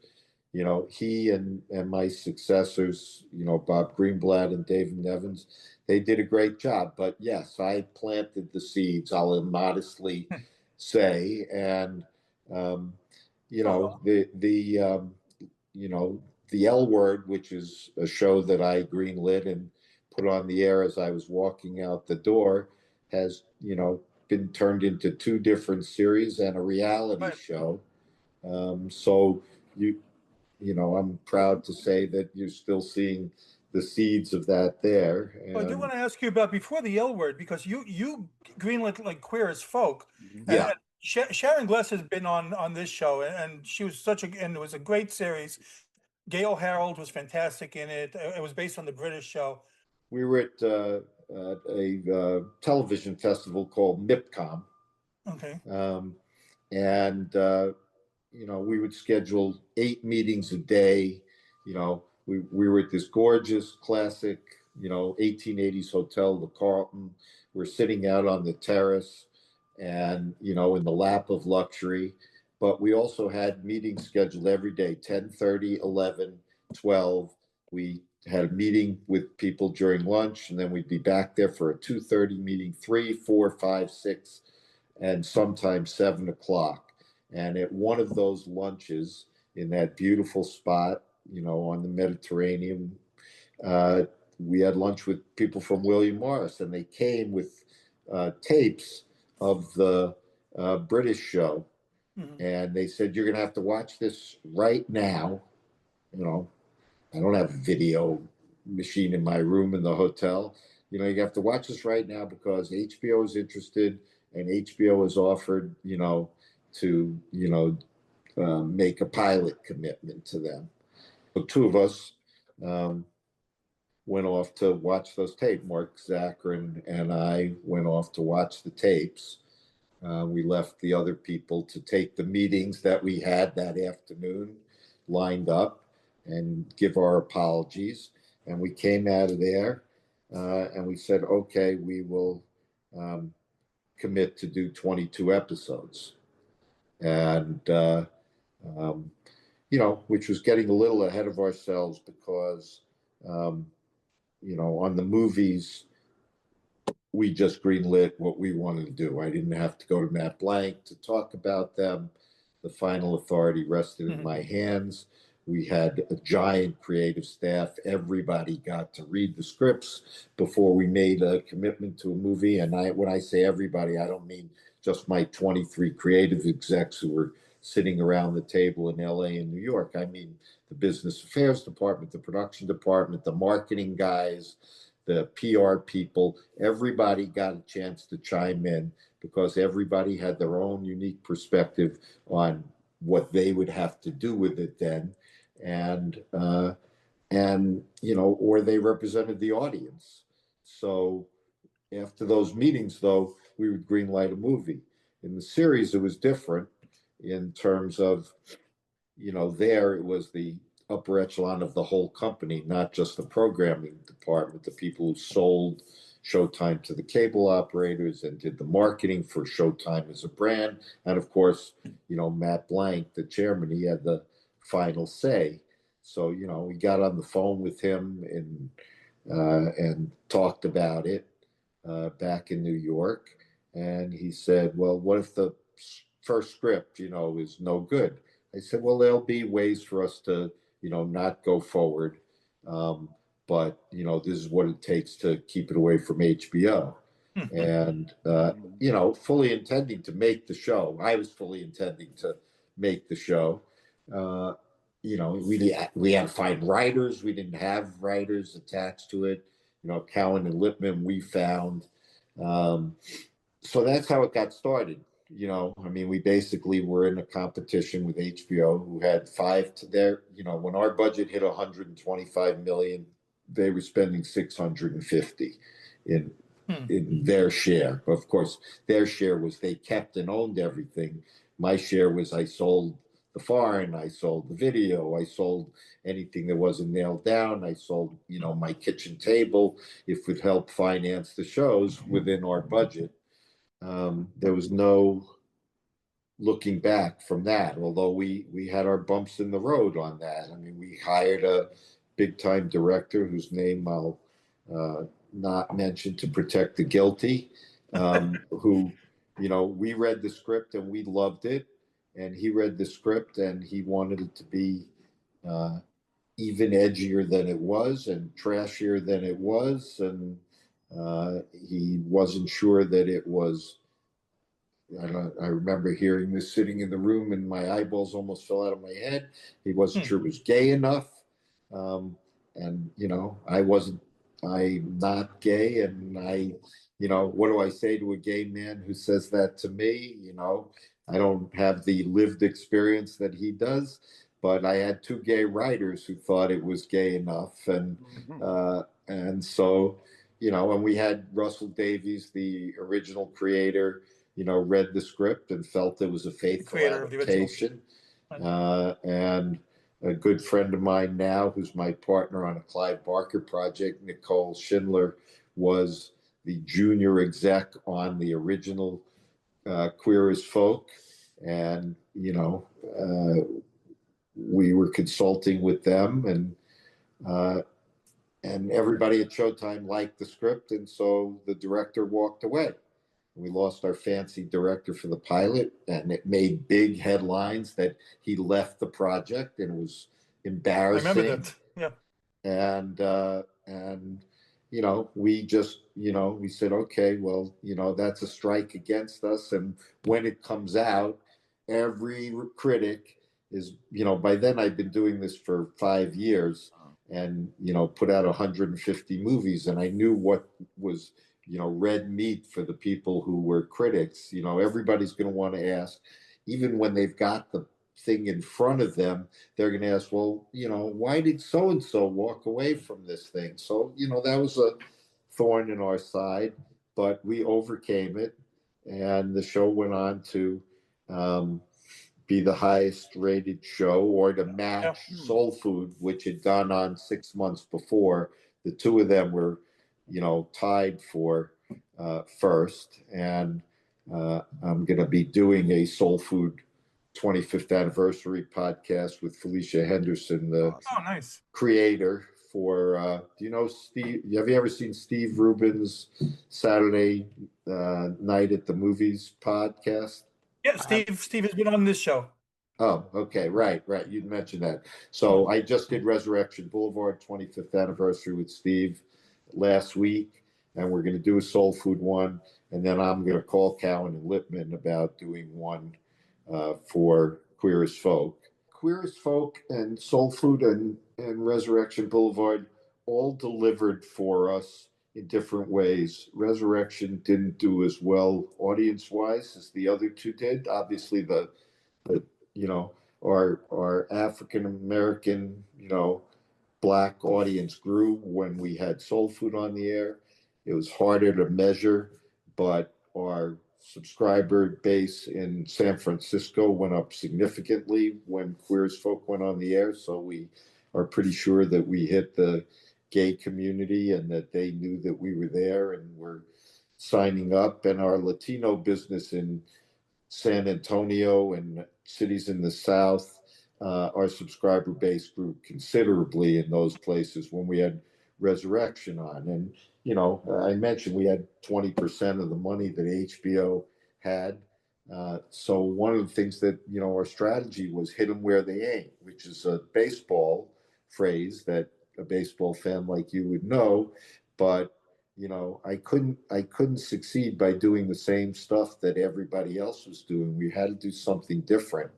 Speaker 3: You know, he and my successors, you know, Bob Greenblatt and David Nevins, they did a great job. But yes, I planted the seeds, I'll modestly say. And, you know, you know, the L Word, which is a show that I greenlit and put on the air as I was walking out the door, has, you know, been turned into 2 different series and a reality show. So you know, I'm proud to say that you're still seeing the seeds of that there.
Speaker 2: Well, I do want to ask you about before the L Word, because you greenlit like Queer as Folk.
Speaker 3: Yeah.
Speaker 2: And Sharon Gless has been on this show, and she was and it was a great series. Gail Harold was fantastic in it. It was based on the British show.
Speaker 3: We were at a television festival called MIPCOM.
Speaker 2: Okay.
Speaker 3: And you know, we would schedule 8 meetings a day. You know, we were at this gorgeous classic, you know, 1880s hotel, the Carlton. We're sitting out on the terrace and, you know, in the lap of luxury. But we also had meetings scheduled every day, 10:30, 11, 12. We had a meeting with people during lunch, and then we'd be back there for a 2:30 meeting, 3, 4, 5, 6, and sometimes 7 o'clock. And at one of those lunches in that beautiful spot, you know, on the Mediterranean, we had lunch with people from William Morris, and they came with tapes of the British show. Mm-hmm. And they said, you're going to have to watch this right now. You know, I don't have a video machine in my room in the hotel. You know, you have to watch this right now because HBO is interested, and HBO has offered, you know, to, you know, make a pilot commitment to them. So 2 of us went off to watch those tapes. Mark Zachrin and I went off to watch the tapes. We left the other people to take the meetings that we had that afternoon lined up and give our apologies. And we came out of there and we said, okay, we will commit to do 22 episodes. And, which was getting a little ahead of ourselves because, on the movies, we just greenlit what we wanted to do. I didn't have to go to Matt Blank to talk about them. The final authority rested in my hands. We had a giant creative staff. Everybody got to read the scripts before we made a commitment to a movie. And when I say everybody, I don't mean just my 23 creative execs who were sitting around the table in LA and New York. I mean the business affairs department, the production department, the marketing guys, the PR people. Everybody got a chance to chime in because everybody had their own unique perspective on what they would have to do with it then. And or they represented the audience. So after those meetings, though, we would greenlight a movie. In the series, it was different in terms of, there it was the upper echelon of the whole company, not just the programming department, the people who sold Showtime to the cable operators and did the marketing for Showtime as a brand. And of course, Matt Blank, the chairman, he had the final say. So, we got on the phone with him and talked about it back in New York. And he said, well, what if the first script, is no good? I said, well, there'll be ways for us to, not go forward. But, this is what it takes to keep it away from HBO. And, fully intending to make the show. I was fully intending to make the show. We had to find writers. We didn't have writers attached to it. Cowan and Lippman, we found. So that's how it got started. We basically were in a competition with HBO, who had five to their, when our budget hit 125 million, they were spending 650 in their share. Of course, their share was they kept and owned everything. My share was I sold the foreign, I sold the video, I sold anything that wasn't nailed down. I sold, my kitchen table, if it helped finance the shows within our budget. There was no looking back from that, although we had our bumps in the road on that. We hired a big time director whose name I'll not mention to protect the guilty, who, we read the script and we loved it. And he read the script and he wanted it to be even edgier than it was and trashier than it was. And he wasn't sure that it was, I remember hearing this sitting in the room and my eyeballs almost fell out of my head. He wasn't sure it was gay enough. I'm not gay. And what do I say to a gay man who says that to me? I don't have the lived experience that he does, but I had two gay writers who thought it was gay enough. And so, and we had Russell Davies, the original creator, read the script and felt it was a faithful adaptation. And a good friend of mine now, who's my partner on a Clive Barker project, Nicole Schindler, was the junior exec on the original Queer as Folk. And, we were consulting with them and everybody at Showtime liked the script. And so the director walked away. We lost our fancy director for the pilot, and it made big headlines that he left the project, and it was embarrassing.
Speaker 2: I remember that. Yeah.
Speaker 3: And we just, we said, okay, well, that's a strike against us. And when it comes out, every critic is, by then I'd been doing this for 5 years and, put out 150 movies. And I knew what was, red meat for the people who were critics. Everybody's going to want to ask, even when they've got the thing in front of them, they're going to ask, well, why did so and so walk away from this thing? So, that was a thorn in our side, but we overcame it, and the show went on to be the highest rated show, or to match Soul Food, which had gone on 6 months before. The two of them were, tied for first. And I'm going to be doing a Soul Food 25th anniversary podcast with Felicia Henderson, the
Speaker 2: nice
Speaker 3: creator for, do you know Steve? Have you ever seen Steve Rubin's Saturday Night at the Movies podcast?
Speaker 2: Yeah, Steve has been on this show.
Speaker 3: Oh, okay. Right. You'd mentioned that. So I just did Resurrection Boulevard 25th anniversary with Steve last week, and we're going to do a Soul Food one. And then I'm going to call Cowan and Lippman about doing one for Queer as Folk. Queer as Folk and Soul Food and Resurrection Boulevard all delivered for us in different ways. Resurrection didn't do as well audience-wise as the other two did. Obviously, the our African American, Black audience grew when we had Soul Food on the air. It was harder to measure, but our subscriber base in San Francisco went up significantly when Queer as Folk went on the air. So we are pretty sure that we hit the gay community and that they knew that we were there and were signing up. And our Latino business in San Antonio and cities in the South, our subscriber base grew considerably in those places when we had Resurrection on. And, I mentioned we had 20% of the money that HBO had. So one of the things that, our strategy was hit them where they ain't, which is a baseball phrase that a baseball fan like you would know. But I couldn't succeed by doing the same stuff that everybody else was doing. We had to do something different.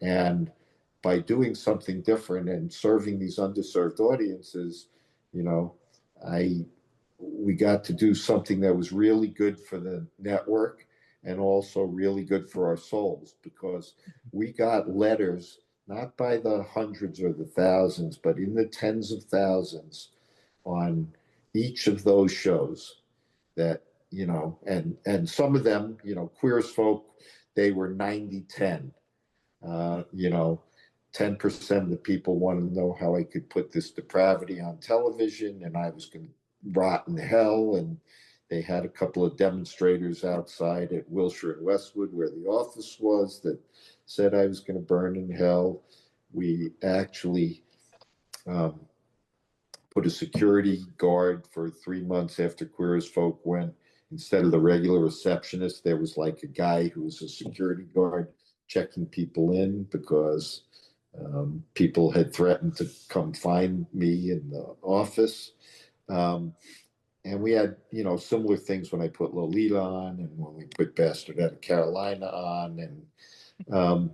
Speaker 3: And by doing something different and serving these underserved audiences, we got to do something that was really good for the network and also really good for our souls, because we got letters, not by the hundreds or the thousands, but in the tens of thousands on each of those shows that, and some of them, Queer as Folk, they were 90-10. 10% of the people wanted to know how I could put this depravity on television, and I was going to rot in hell. And they had a couple of demonstrators outside at Wilshire and Westwood, where the office was, that said I was going to burn in hell. We actually put a security guard for 3 months after Queer as Folk went. Instead of the regular receptionist, there was like a guy who was a security guard checking people in, because people had threatened to come find me in the office. And we had, similar things when I put Lolita on and when we put Bastard Out of Carolina on. And,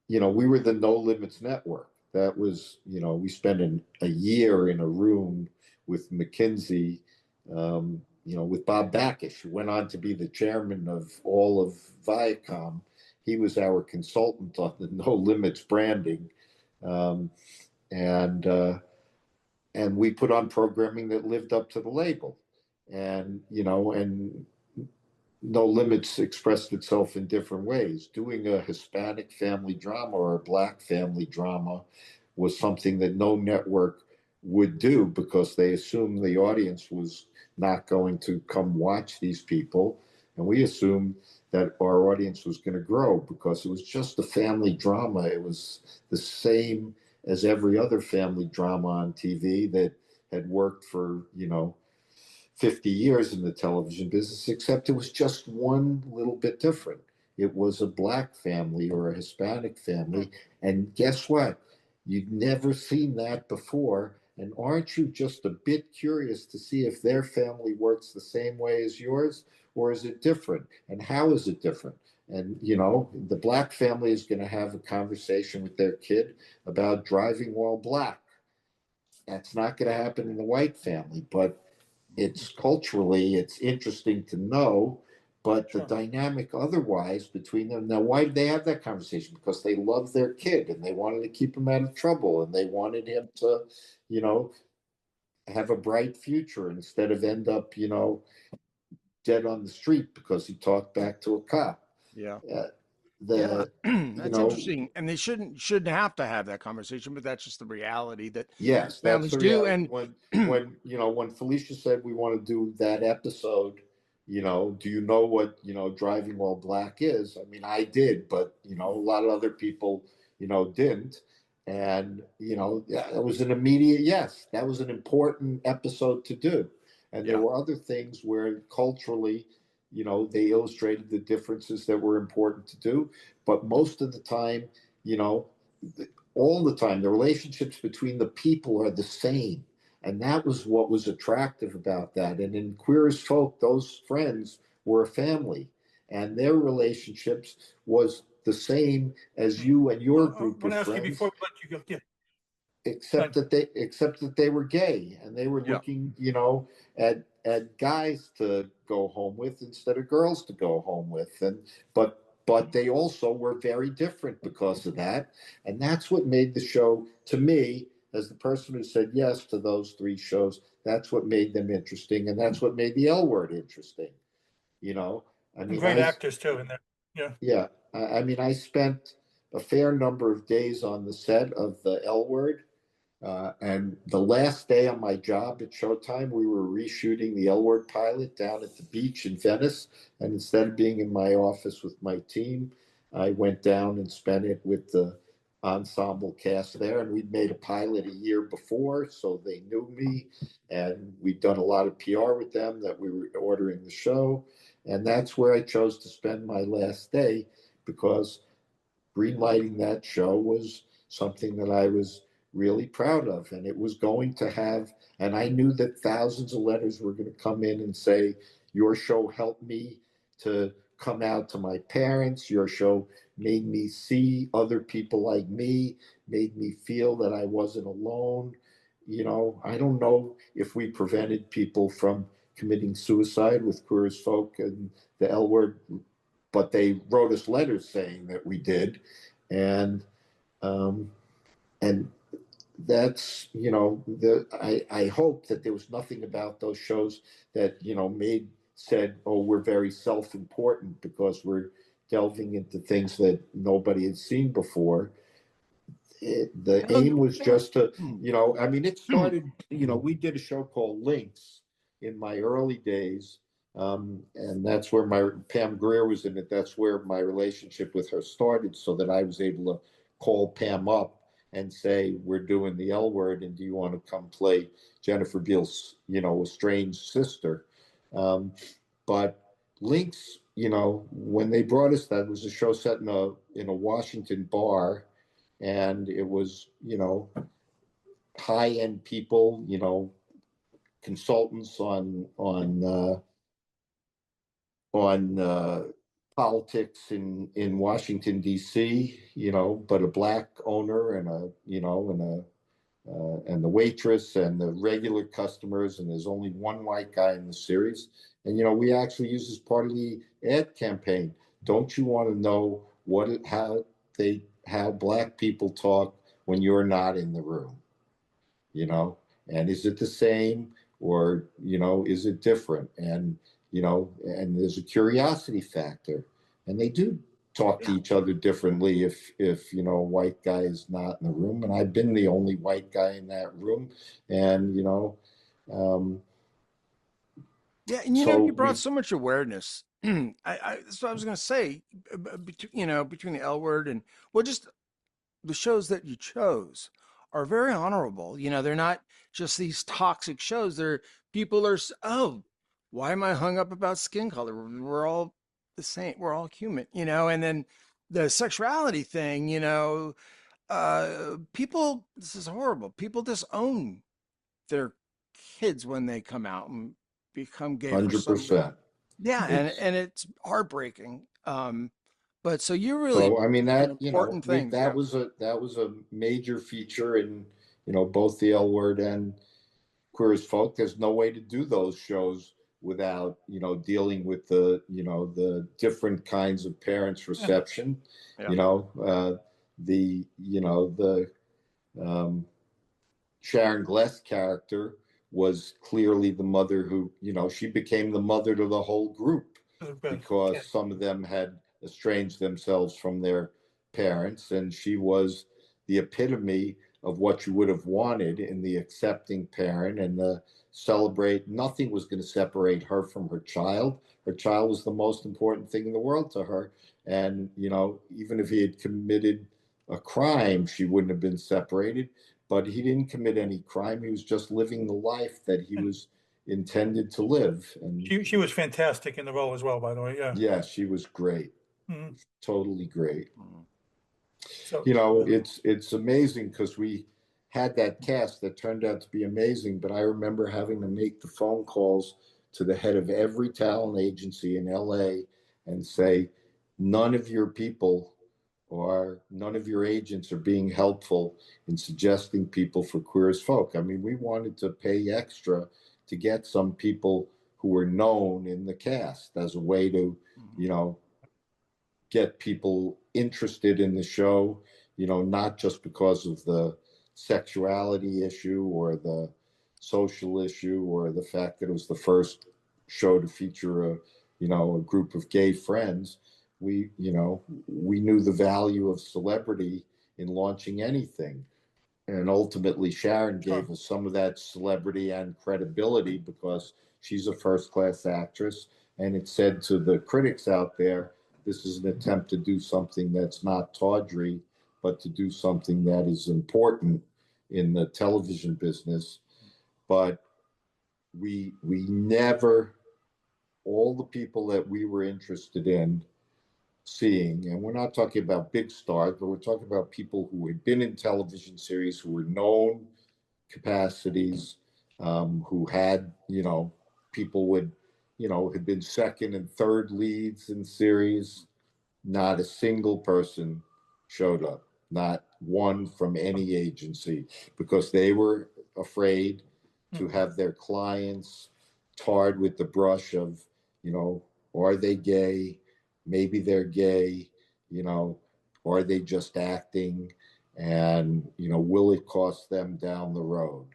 Speaker 3: we were the No Limits Network. That was, we spent a year in a room with McKinsey, with Bob Backish, who went on to be the chairman of all of Viacom. He was our consultant on the No Limits branding. And we put on programming that lived up to the label. And, and No Limits expressed itself in different ways. Doing a Hispanic family drama or a Black family drama was something that no network would do, because they assumed the audience was not going to come watch these people. And we assumed that our audience was going to grow because it was just a family drama. It was the same as every other family drama on TV that had worked for, 50 years in the television business, except it was just one little bit different. It was a Black family or a Hispanic family. And guess what? You'd never seen that before. And aren't you just a bit curious to see if their family works the same way as yours, or is it different? And how is it different? And, the Black family is going to have a conversation with their kid about driving while Black. That's not going to happen in the white family, but it's culturally, it's interesting to know but the
Speaker 2: Sure.
Speaker 3: dynamic otherwise between them. Now, why did they have that conversation? Because they loved their kid and they wanted to keep him out of trouble and they wanted him to, you know, have a bright future instead of end up, dead on the street because he talked back to a cop.
Speaker 4: Yeah.
Speaker 3: Uh,
Speaker 4: Yeah.
Speaker 3: the, you
Speaker 4: That's
Speaker 3: know,
Speaker 4: interesting. And they shouldn't have to have that conversation, but that's just the reality that
Speaker 3: yes, that's
Speaker 4: families
Speaker 3: the
Speaker 4: do.
Speaker 3: reality.
Speaker 4: And
Speaker 3: When Felicia said we want to do that episode, do you know what, driving all black is? I mean, I did, but a lot of other people, didn't. And, yeah, it was an immediate yes. That was an important episode to do. And there
Speaker 4: yeah,
Speaker 3: were other things where culturally, they illustrated the differences that were important to do. But most of the time, you know, all the time, the relationships between the people are the same. And that was what was attractive about that. And in Queer as Folk, those friends were a family, and their relationships was the same as you and your
Speaker 2: I
Speaker 3: group
Speaker 2: want
Speaker 3: of
Speaker 2: to ask you before
Speaker 3: friends,
Speaker 2: we let you go. Yeah,
Speaker 3: except that they were gay and they were
Speaker 4: yeah.
Speaker 3: looking, at guys to go home with instead of girls to go home with. And but they also were very different because of that. And that's what made the show, to me, as the person who said yes to those three shows, that's what made them interesting. And that's what made the L Word interesting. You know, I
Speaker 2: and
Speaker 3: mean,
Speaker 2: great actors too in there. Yeah.
Speaker 3: yeah, I mean, I spent a fair number of days on the set of the L Word. And the last day on my job at Showtime, we were reshooting the L Word pilot down at the beach in Venice. And instead of being in my office with my team, I went down and spent it with the ensemble cast there. And we'd made a pilot a year before, so they knew me. And we'd done a lot of PR with them that we were ordering the show. And that's where I chose to spend my last day because greenlighting that show was something that I was really proud of. And it was going to have, and I knew that thousands of letters were going to come in and say, your show helped me to come out to my parents. Your show made me see other people like me, made me feel that I wasn't alone. I don't know if we prevented people from committing suicide with Queer as Folk and the L Word, but they wrote us letters saying that we did. And um, and that's I hope that there was nothing about those shows that said, oh, we're very self-important because we're delving into things that nobody had seen before. The aim was just to, I mean, it started, we did a show called Links in my early days. And that's where my Pam Grier was in it. That's where my relationship with her started, so that I was able to call Pam up and say, we're doing the L Word, and do you want to come play Jennifer Beals, estranged sister? But Links, when they brought us, that was a show set in a Washington bar, and it was, high end people, consultants on politics in Washington D.C. But a black owner and and the waitress and the regular customers, and there's only one white guy in the series. And we actually use as part of the ad campaign. Don't you want to know how black people talk when you're not in the room? And is it the same, or is it different? And and there's a curiosity factor, and they do talk to
Speaker 4: Yeah.
Speaker 3: each other differently if a white guy is not in the room. And I've been the only white guy in that room, and um,
Speaker 4: Yeah, and you
Speaker 3: so
Speaker 4: brought so much awareness. That's what I was going to say. Between the L Word and, well, just the shows that you chose are very honorable. They're not just these toxic shows. They're people are oh, why am I hung up about skin color? We're all the same. We're all human. And then the sexuality thing. People. This is horrible. People disown their kids when they come out and become gay for some reason.
Speaker 3: 100%.
Speaker 4: Yeah, and
Speaker 3: It's
Speaker 4: and it's heartbreaking. But so you really
Speaker 3: So I mean
Speaker 4: some
Speaker 3: that
Speaker 4: important things.
Speaker 3: that
Speaker 4: Yeah.
Speaker 3: was a major feature in both the L Word and Queer as Folk. There's no way to do those shows without, dealing with the different kinds of parents' reception.
Speaker 4: Yeah.
Speaker 3: The Sharon Gless character was clearly the mother who, she became the mother to the whole group because some of them had estranged themselves from their parents, and she was the epitome of what you would have wanted in the accepting parent and the celebrate. Nothing was going to separate her from her child. Her child was the most important thing in the world to her. And, even if he had committed a crime, she wouldn't have been separated. But he didn't commit any crime. He was just living the life that he was intended to live. And
Speaker 2: she was fantastic in the role as well, by the way. Yeah.
Speaker 3: Yeah, she was great.
Speaker 2: Mhm.
Speaker 3: Totally great.
Speaker 2: So,
Speaker 3: It's amazing because we had that cast that turned out to be amazing, but I remember having to make the phone calls to the head of every talent agency in LA and say, none of your people or none of your agents are being helpful in suggesting people for Queer as Folk. I mean, we wanted to pay extra to get some people who were known in the cast as a way to, get people interested in the show, not just because of the sexuality issue or the social issue or the fact that it was the first show to feature a group of gay friends. We knew the value of celebrity in launching anything. And ultimately, Sharon gave us some of that celebrity and credibility because she's a first-class actress. And it said to the critics out there, this is an attempt to do something that's not tawdry, but to do something that is important in the television business. But we never, all the people that we were interested in seeing, and we're not talking about big stars, but we're talking about people who had been in television series, who were known capacities, who had, people would, had been second and third leads in series. Not a single person showed up, not one from any agency, because they were afraid to have their clients tarred with the brush of, are they gay? Maybe they're gay, are they just acting? And, will it cost them down the road?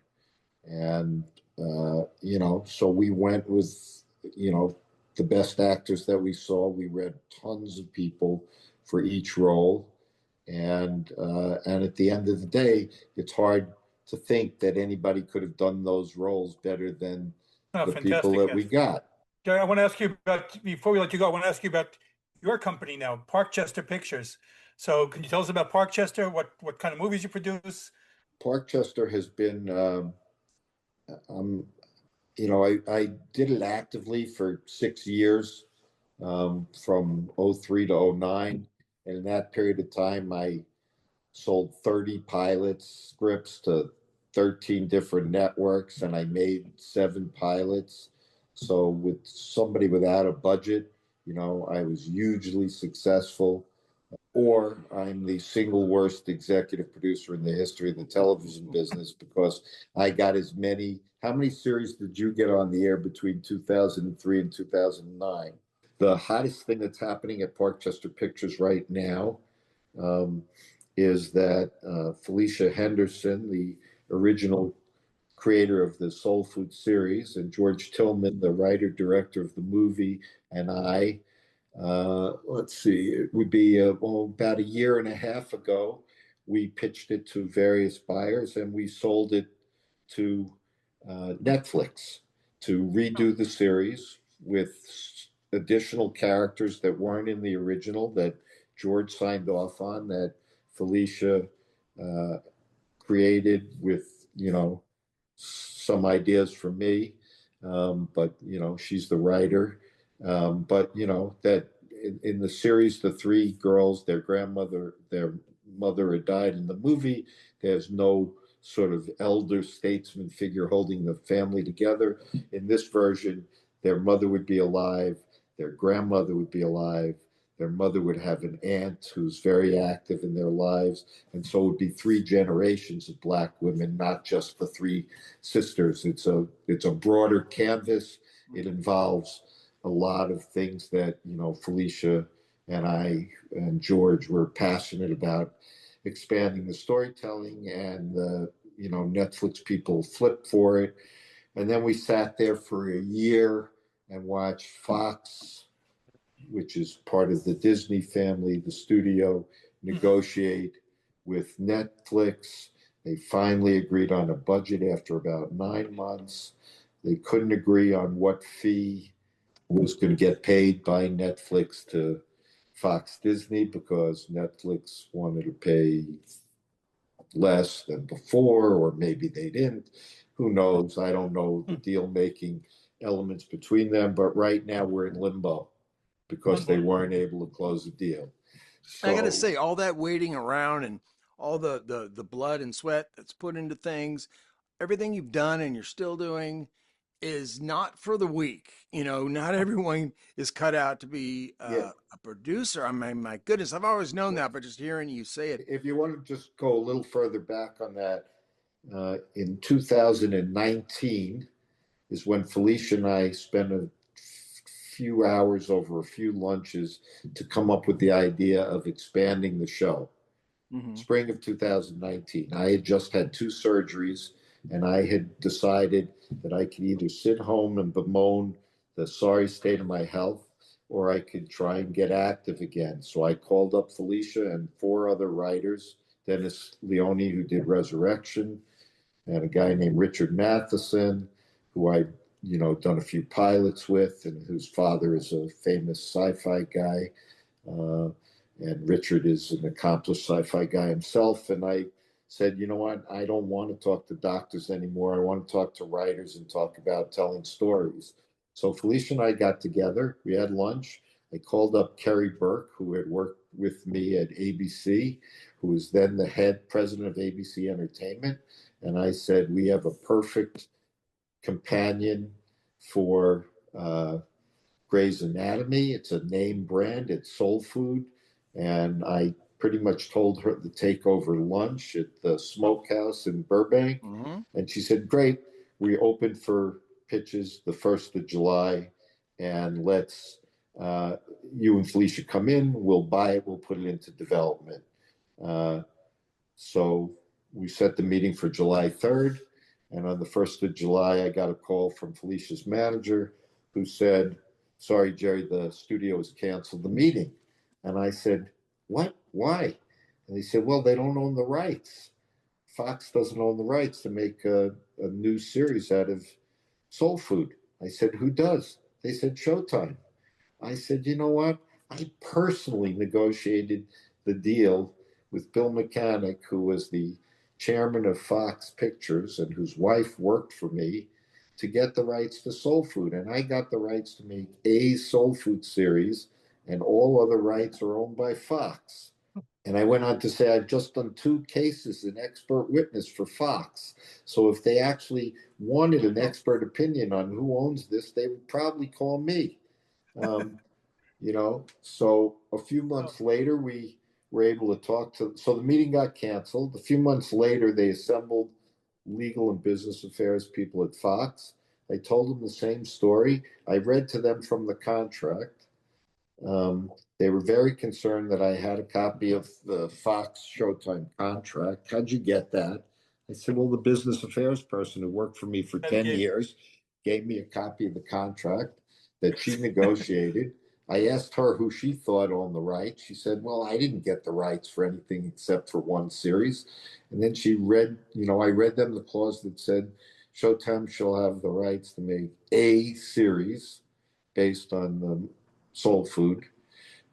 Speaker 3: And, so we went with, the best actors that we saw. We read tons of people for each role. And at the end of the day, it's hard to think that anybody could have done those roles better than the people that we got.
Speaker 2: Jerry, I want to ask you about, before we let you go, I want to ask you about your company now, Parkchester Pictures. So can you tell us about Parkchester? What kind of movies you produce?
Speaker 3: Parkchester has been, I did it actively for 6 years, from 03 to 09. And in that period of time, I sold 30 pilots scripts to 13 different networks, and I made 7 pilots. So with somebody without a budget, I was hugely successful. Or I'm the single worst executive producer in the history of the television business because I got how many series did you get on the air between 2003 and 2009? The hottest thing that's happening at Parkchester Pictures right now is that Felicia Henderson, the original creator of the Soul Food series, and George Tillman, the writer director of the movie, and I, let's see, it would be about a year and a half ago, we pitched it to various buyers and we sold it to Netflix to redo the series with additional characters that weren't in the original, that George signed off on, that Felicia created with, some ideas from me. But, she's the writer. But, that in the series, the 3 girls, their mother had died. In the movie, there's no sort of elder statesman figure holding the family together. In this version, their mother would be alive, their grandmother would be alive, their mother would have an aunt who's very active in their lives. And so it would be 3 generations of Black women, not just the 3 sisters. It's a broader canvas. it involves a lot of things that, Felicia and I and George were passionate about, expanding the storytelling, and Netflix people flipped for it. And then we sat there for a year and watched Fox, which is part of the Disney family, the studio, negotiate with Netflix. They finally agreed on a budget after about 9 months. They couldn't agree on what fee was going to get paid by Netflix to Fox Disney, because Netflix wanted to pay less than before, or maybe they didn't. Who knows? I don't know the deal making elements between them, but right now we're in limbo because they weren't able to close the deal. So,
Speaker 4: I got to say, all that waiting around and all the blood and sweat that's put into things, everything you've done and you're still doing is not for the weak. Not everyone is cut out to be
Speaker 3: yeah,
Speaker 4: a producer. I mean, my goodness, I've always known that, but just hearing you say it.
Speaker 3: if you want to just go a little further back on that, in 2019 is when Felicia and I spent a few hours over a few lunches to come up with the idea of expanding the show. Spring of 2019. I had just had 2 surgeries, and I had decided that I could either sit home and bemoan the sorry state of my health, or I could try and get active again. So I called up Felicia and 4 other writers, Dennis Leone, who did Resurrection, and a guy named Richard Matheson, who I done a few pilots with, and whose father is a famous sci-fi guy. And Richard is an accomplished sci-fi guy himself. And I said, you know what? I don't want to talk to doctors anymore. I want to talk to writers and talk about telling stories. So Felicia and I got together. We had lunch. I called up Kerry Burke, who had worked with me at ABC, who was then the head president of ABC Entertainment. And I said, we have a perfect companion for Grey's Anatomy. It's a name brand. It's soul food. And I pretty much told her to take over lunch at the Smokehouse in Burbank. And she said, great. We opened for pitches the 1st of July. And let's, you and Felicia come in. We'll buy it. We'll put it into development. So we set the meeting for July 3rd. And on the 1st of July, I got a call from Felicia's manager, who said, sorry, Jerry, the studio has canceled the meeting. And I said, what? Why? And they said, well, they don't own the rights. Fox doesn't own the rights to make a new series out of soul food. I said, who does? They said, Showtime. I said, you know what? I personally negotiated the deal with Bill Mechanic, who was the chairman of Fox Pictures and whose wife worked for me, to get the rights to soul food. And I got the rights to make a soul food series, and all other rights are owned by Fox. And I went on to say, I've just done 2 cases in expert witness for Fox. So if they actually wanted an expert opinion on who owns this, they would probably call me. So a few months later, we were able to talk to, so the meeting got canceled. A few months later, they assembled legal and business affairs people at Fox. I told them the same story. I read to them from the contract. They were very concerned that I had a copy of the Fox Showtime contract. How'd you get that? I said, well, the business affairs person who worked for me for 10 years gave me a copy of the contract that she negotiated. I asked her who she thought owned the rights. She said, well, I didn't get the rights for anything except for 1 series. And then she read, I read them the clause that said, Showtime shall have the rights to make a series based on the soul food.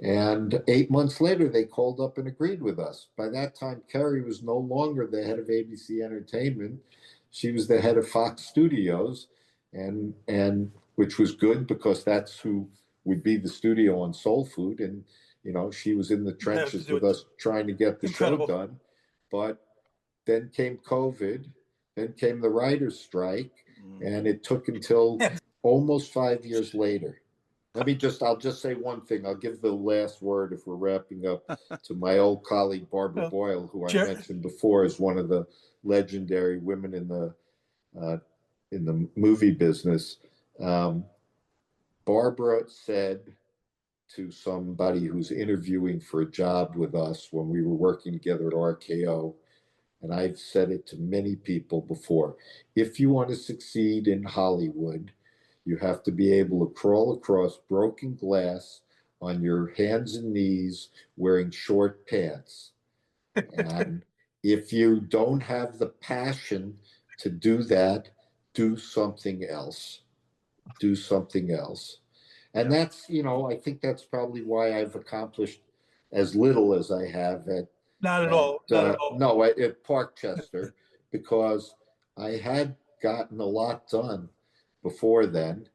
Speaker 3: And 8 months later, they called up and agreed with us. By that time, Kerry was no longer the head of ABC Entertainment. She was the head of Fox Studios, and which was good because that's who would be the studio on soul food. And, she was in the trenches with us trying to get the show done. But then came COVID, then came the writer's strike, and it took until almost 5 years later. I'll just say one thing. I'll give the last word if we're wrapping up to my old colleague, Barbara Boyle, who I mentioned before as one of the legendary women in the movie business. Barbara said to somebody who's interviewing for a job with us when we were working together at RKO, and I've said it to many people before, if you want to succeed in Hollywood, you have to be able to crawl across broken glass on your hands and knees wearing short pants. And if you don't have the passion to do that, do something else. Do something else. And that's, I think that's probably why I've accomplished as little as I have
Speaker 2: Not at all. Not at all.
Speaker 3: no, at Parkchester, because I had gotten a lot done before then.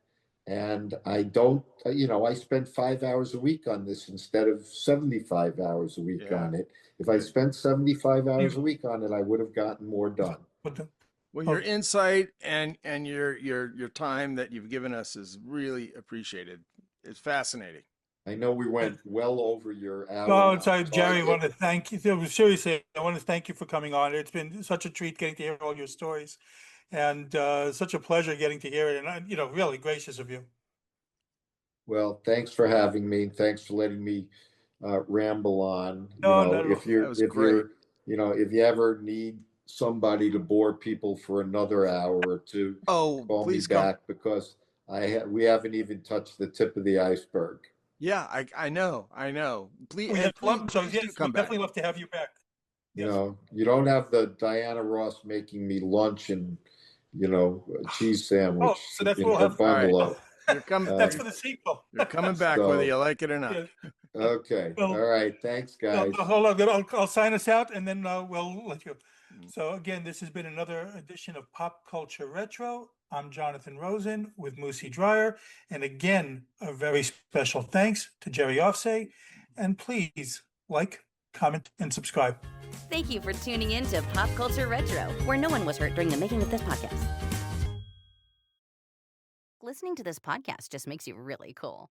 Speaker 3: And I don't, I spend 5 hours a week on this instead of 75 hours a week on it. If I spent 75 hours a week on it, I would have gotten more done.
Speaker 4: Well, your insight and your time that you've given us is really appreciated. It's fascinating.
Speaker 3: I know we went well over your hour.
Speaker 2: No, sorry, Jerry, I want to thank you. Seriously, I want to thank you for coming on. It's been such a treat getting to hear all your stories, and such a pleasure getting to hear it. And really gracious of you.
Speaker 3: Well, thanks for having me. Thanks for letting me ramble on. If you ever need somebody to bore people for another hour or two, call me back, because we haven't even touched the tip of the iceberg.
Speaker 4: Yeah, I know. Please,
Speaker 2: Yes,
Speaker 4: do come back.
Speaker 2: definitely love to have you back.
Speaker 3: Yes. You don't have the Diana Ross making me lunch and a cheese sandwich.
Speaker 2: Oh, so that's what we'll have.
Speaker 3: Bungalow.
Speaker 4: You're coming.
Speaker 2: That's for the sequel.
Speaker 4: You're coming back whether you like it or not.
Speaker 3: Okay.
Speaker 2: Well,
Speaker 3: all right. Thanks, guys.
Speaker 2: Hold on. I'll sign us out, and then we'll let you. So again, this has been another edition of Pop Culture Retro. I'm Jonathan Rosen with Moosie Drier. And again, a very special thanks to Jerry Offsay. And please like, comment, and subscribe.
Speaker 1: Thank you for tuning in to Pop Culture Retro, where no one was hurt during the making of this podcast. Listening to this podcast just makes you really cool.